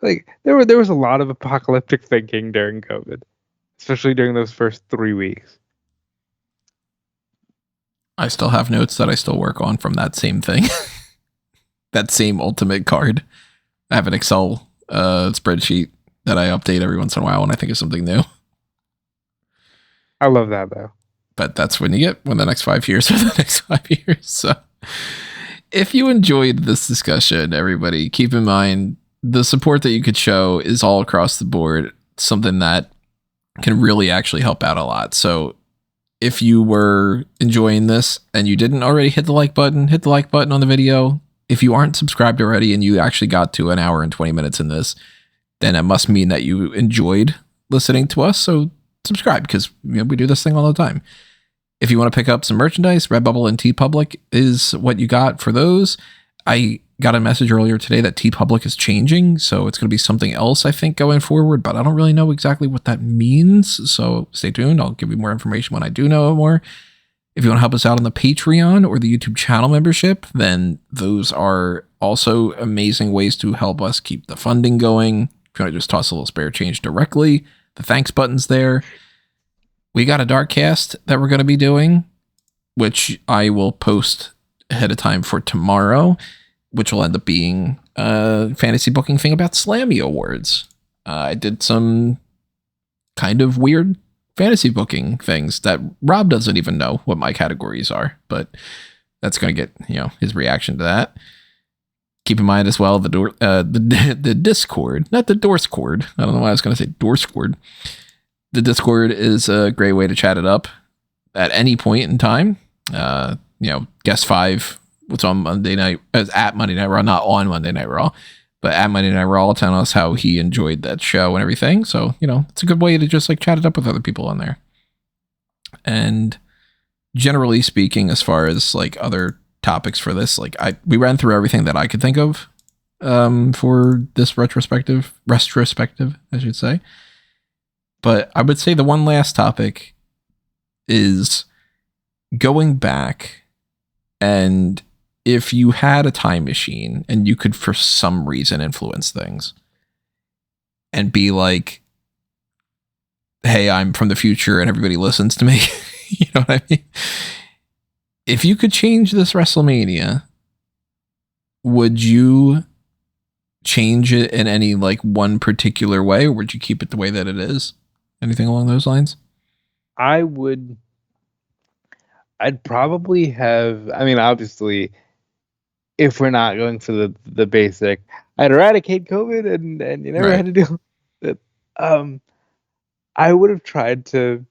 Like there was a lot of apocalyptic thinking during COVID, especially during those first 3 weeks. I still have notes that I still work on from that same thing. That same ultimate card. I have an Excel spreadsheet that I update every once in a while when I think of something new. I love that though. But that's when you get when the next 5 years are the next 5 years. So if you enjoyed this discussion, everybody, keep in mind the support that you could show is all across the board, something that can really actually help out a lot. So if you were enjoying this and you didn't already hit the like button on the video. If you aren't subscribed already and you actually got to an hour and 20 minutes in this, then it must mean that you enjoyed listening to us. So subscribe, because we do this thing all the time. If you want to pick up some merchandise, Redbubble and TeePublic is what you got for those. I got a message earlier today that TeePublic is changing, so it's going to be something else, I think, going forward, but I don't really know exactly what that means, so stay tuned. I'll give you more information when I do know more. If you want to help us out on the Patreon or the YouTube channel membership, then those are also amazing ways to help us keep the funding going. If you want to just toss a little spare change directly, the thanks button's there. We got a Darkcast that we're going to be doing, which I will post ahead of time for tomorrow, which will end up being a fantasy booking thing about Slammy Awards. I did some kind of weird fantasy booking things that Rob doesn't even know what my categories are, but that's going to get, his reaction to that. Keep in mind as well, the Discord, not the Dorscord. I don't know why I was going to say Dorscord. The Discord is a great way to chat it up at any point in time. Guest 5, what's on Monday night, at Monday Night Raw, not on Monday Night Raw, but at Monday Night Raw, telling us how he enjoyed that show and everything. So, it's a good way to just like chat it up with other people on there. And generally speaking, as far as like other topics for this, like we ran through everything that I could think of for this retrospective, I should say. But I would say the one last topic is going back, and if you had a time machine and you could for some reason influence things and be like, hey, I'm from the future and everybody listens to me. You know what I mean? If you could change this WrestleMania, would you change it in any like one particular way, or would you keep it the way that it is? Anything along those lines? I'd probably have, obviously, if we're not going for the basic, I'd eradicate COVID and you never had to deal with it. I would have tried to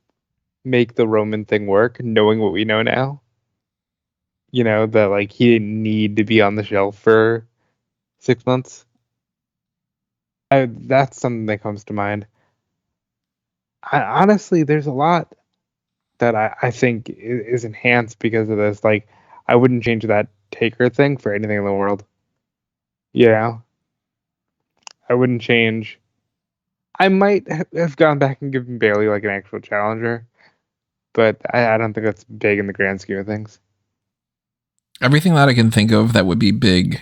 make the Roman thing work, knowing what we know now. That like he didn't need to be on the shelf for 6 months. That's something that comes to mind. Honestly, there's a lot that I think is enhanced because of this. Like, I wouldn't change that Taker thing for anything in the world. I wouldn't change. I might have gone back and given Bailey like an actual challenger, but I don't think that's big in the grand scheme of things. Everything that I can think of that would be big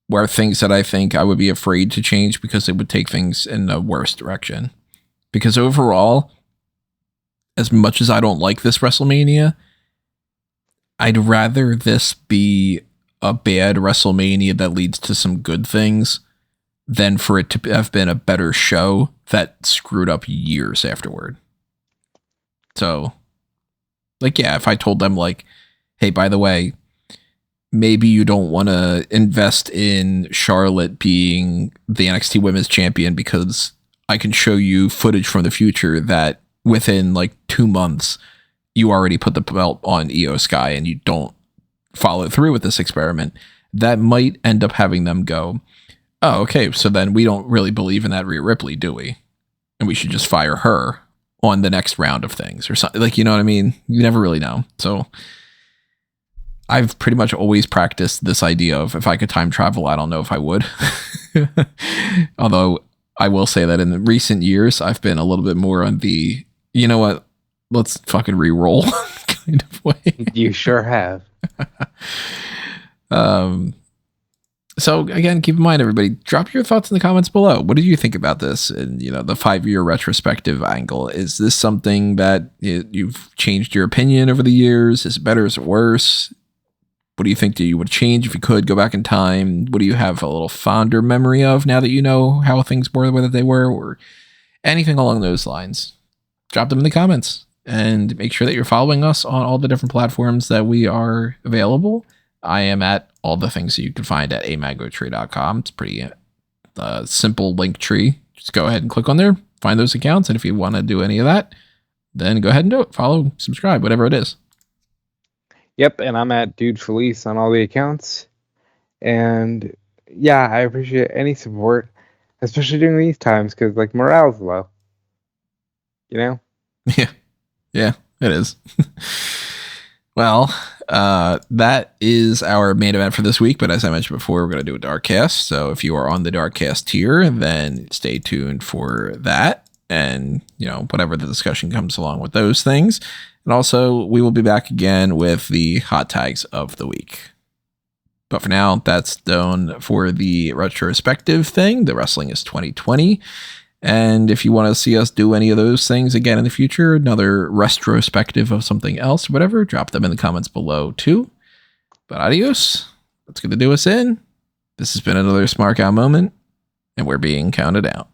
were things that I think I would be afraid to change because it would take things in a worse direction. Because overall, as much as I don't like this WrestleMania, I'd rather this be a bad WrestleMania that leads to some good things than for it to have been a better show that screwed up years afterward. So, like, yeah, if I told them, like, hey, by the way, maybe you don't want to invest in Charlotte being the NXT Women's Champion because I can show you footage from the future that within like 2 months, you already put the belt on Io Sky and you don't follow through with this experiment. That might end up having them go, oh, okay, so then we don't really believe in that Rhea Ripley, do we? And we should just fire her on the next round of things or something. Like, you know what I mean? You never really know. So I've pretty much always practiced this idea of if I could time travel, I don't know if I would. Although I will say that in the recent years, I've been a little bit more on the, you know what, let's fucking re-roll kind of way. You sure have. So again, keep in mind, everybody, drop your thoughts in the comments below. What did you think about this? And, you know, the 5-year retrospective angle. Is this something that you've changed your opinion over the years? Is it better? Is it worse? What do you think you would change if you could go back in time? What do you have a little fonder memory of now that you know how things were, whether they were, or anything along those lines? Drop them in the comments and make sure that you're following us on all the different platforms that we are available. I am at all the things that you can find at amangotree.com. It's pretty simple link tree. Just go ahead and click on there, find those accounts. And if you want to do any of that, then go ahead and do it. Follow, subscribe, whatever it is. Yep, and I'm at Dude Felice on all the accounts. And yeah, I appreciate any support, especially during these times, because like morale's low. You know? Yeah, it is. Well, that is our main event for this week. But as I mentioned before, we're going to do a Darkcast. So if you are on the Darkcast tier, then stay tuned for that. And, you know, whatever the discussion comes along with those things. And also, we will be back again with the hot tags of the week. But for now, that's done for the retrospective thing. The Wrestling is 2020. And if you want to see us do any of those things again in the future, another retrospective of something else, whatever, drop them in the comments below too. But adios. That's going to do us in. This has been another Smark Out moment, and we're being counted out.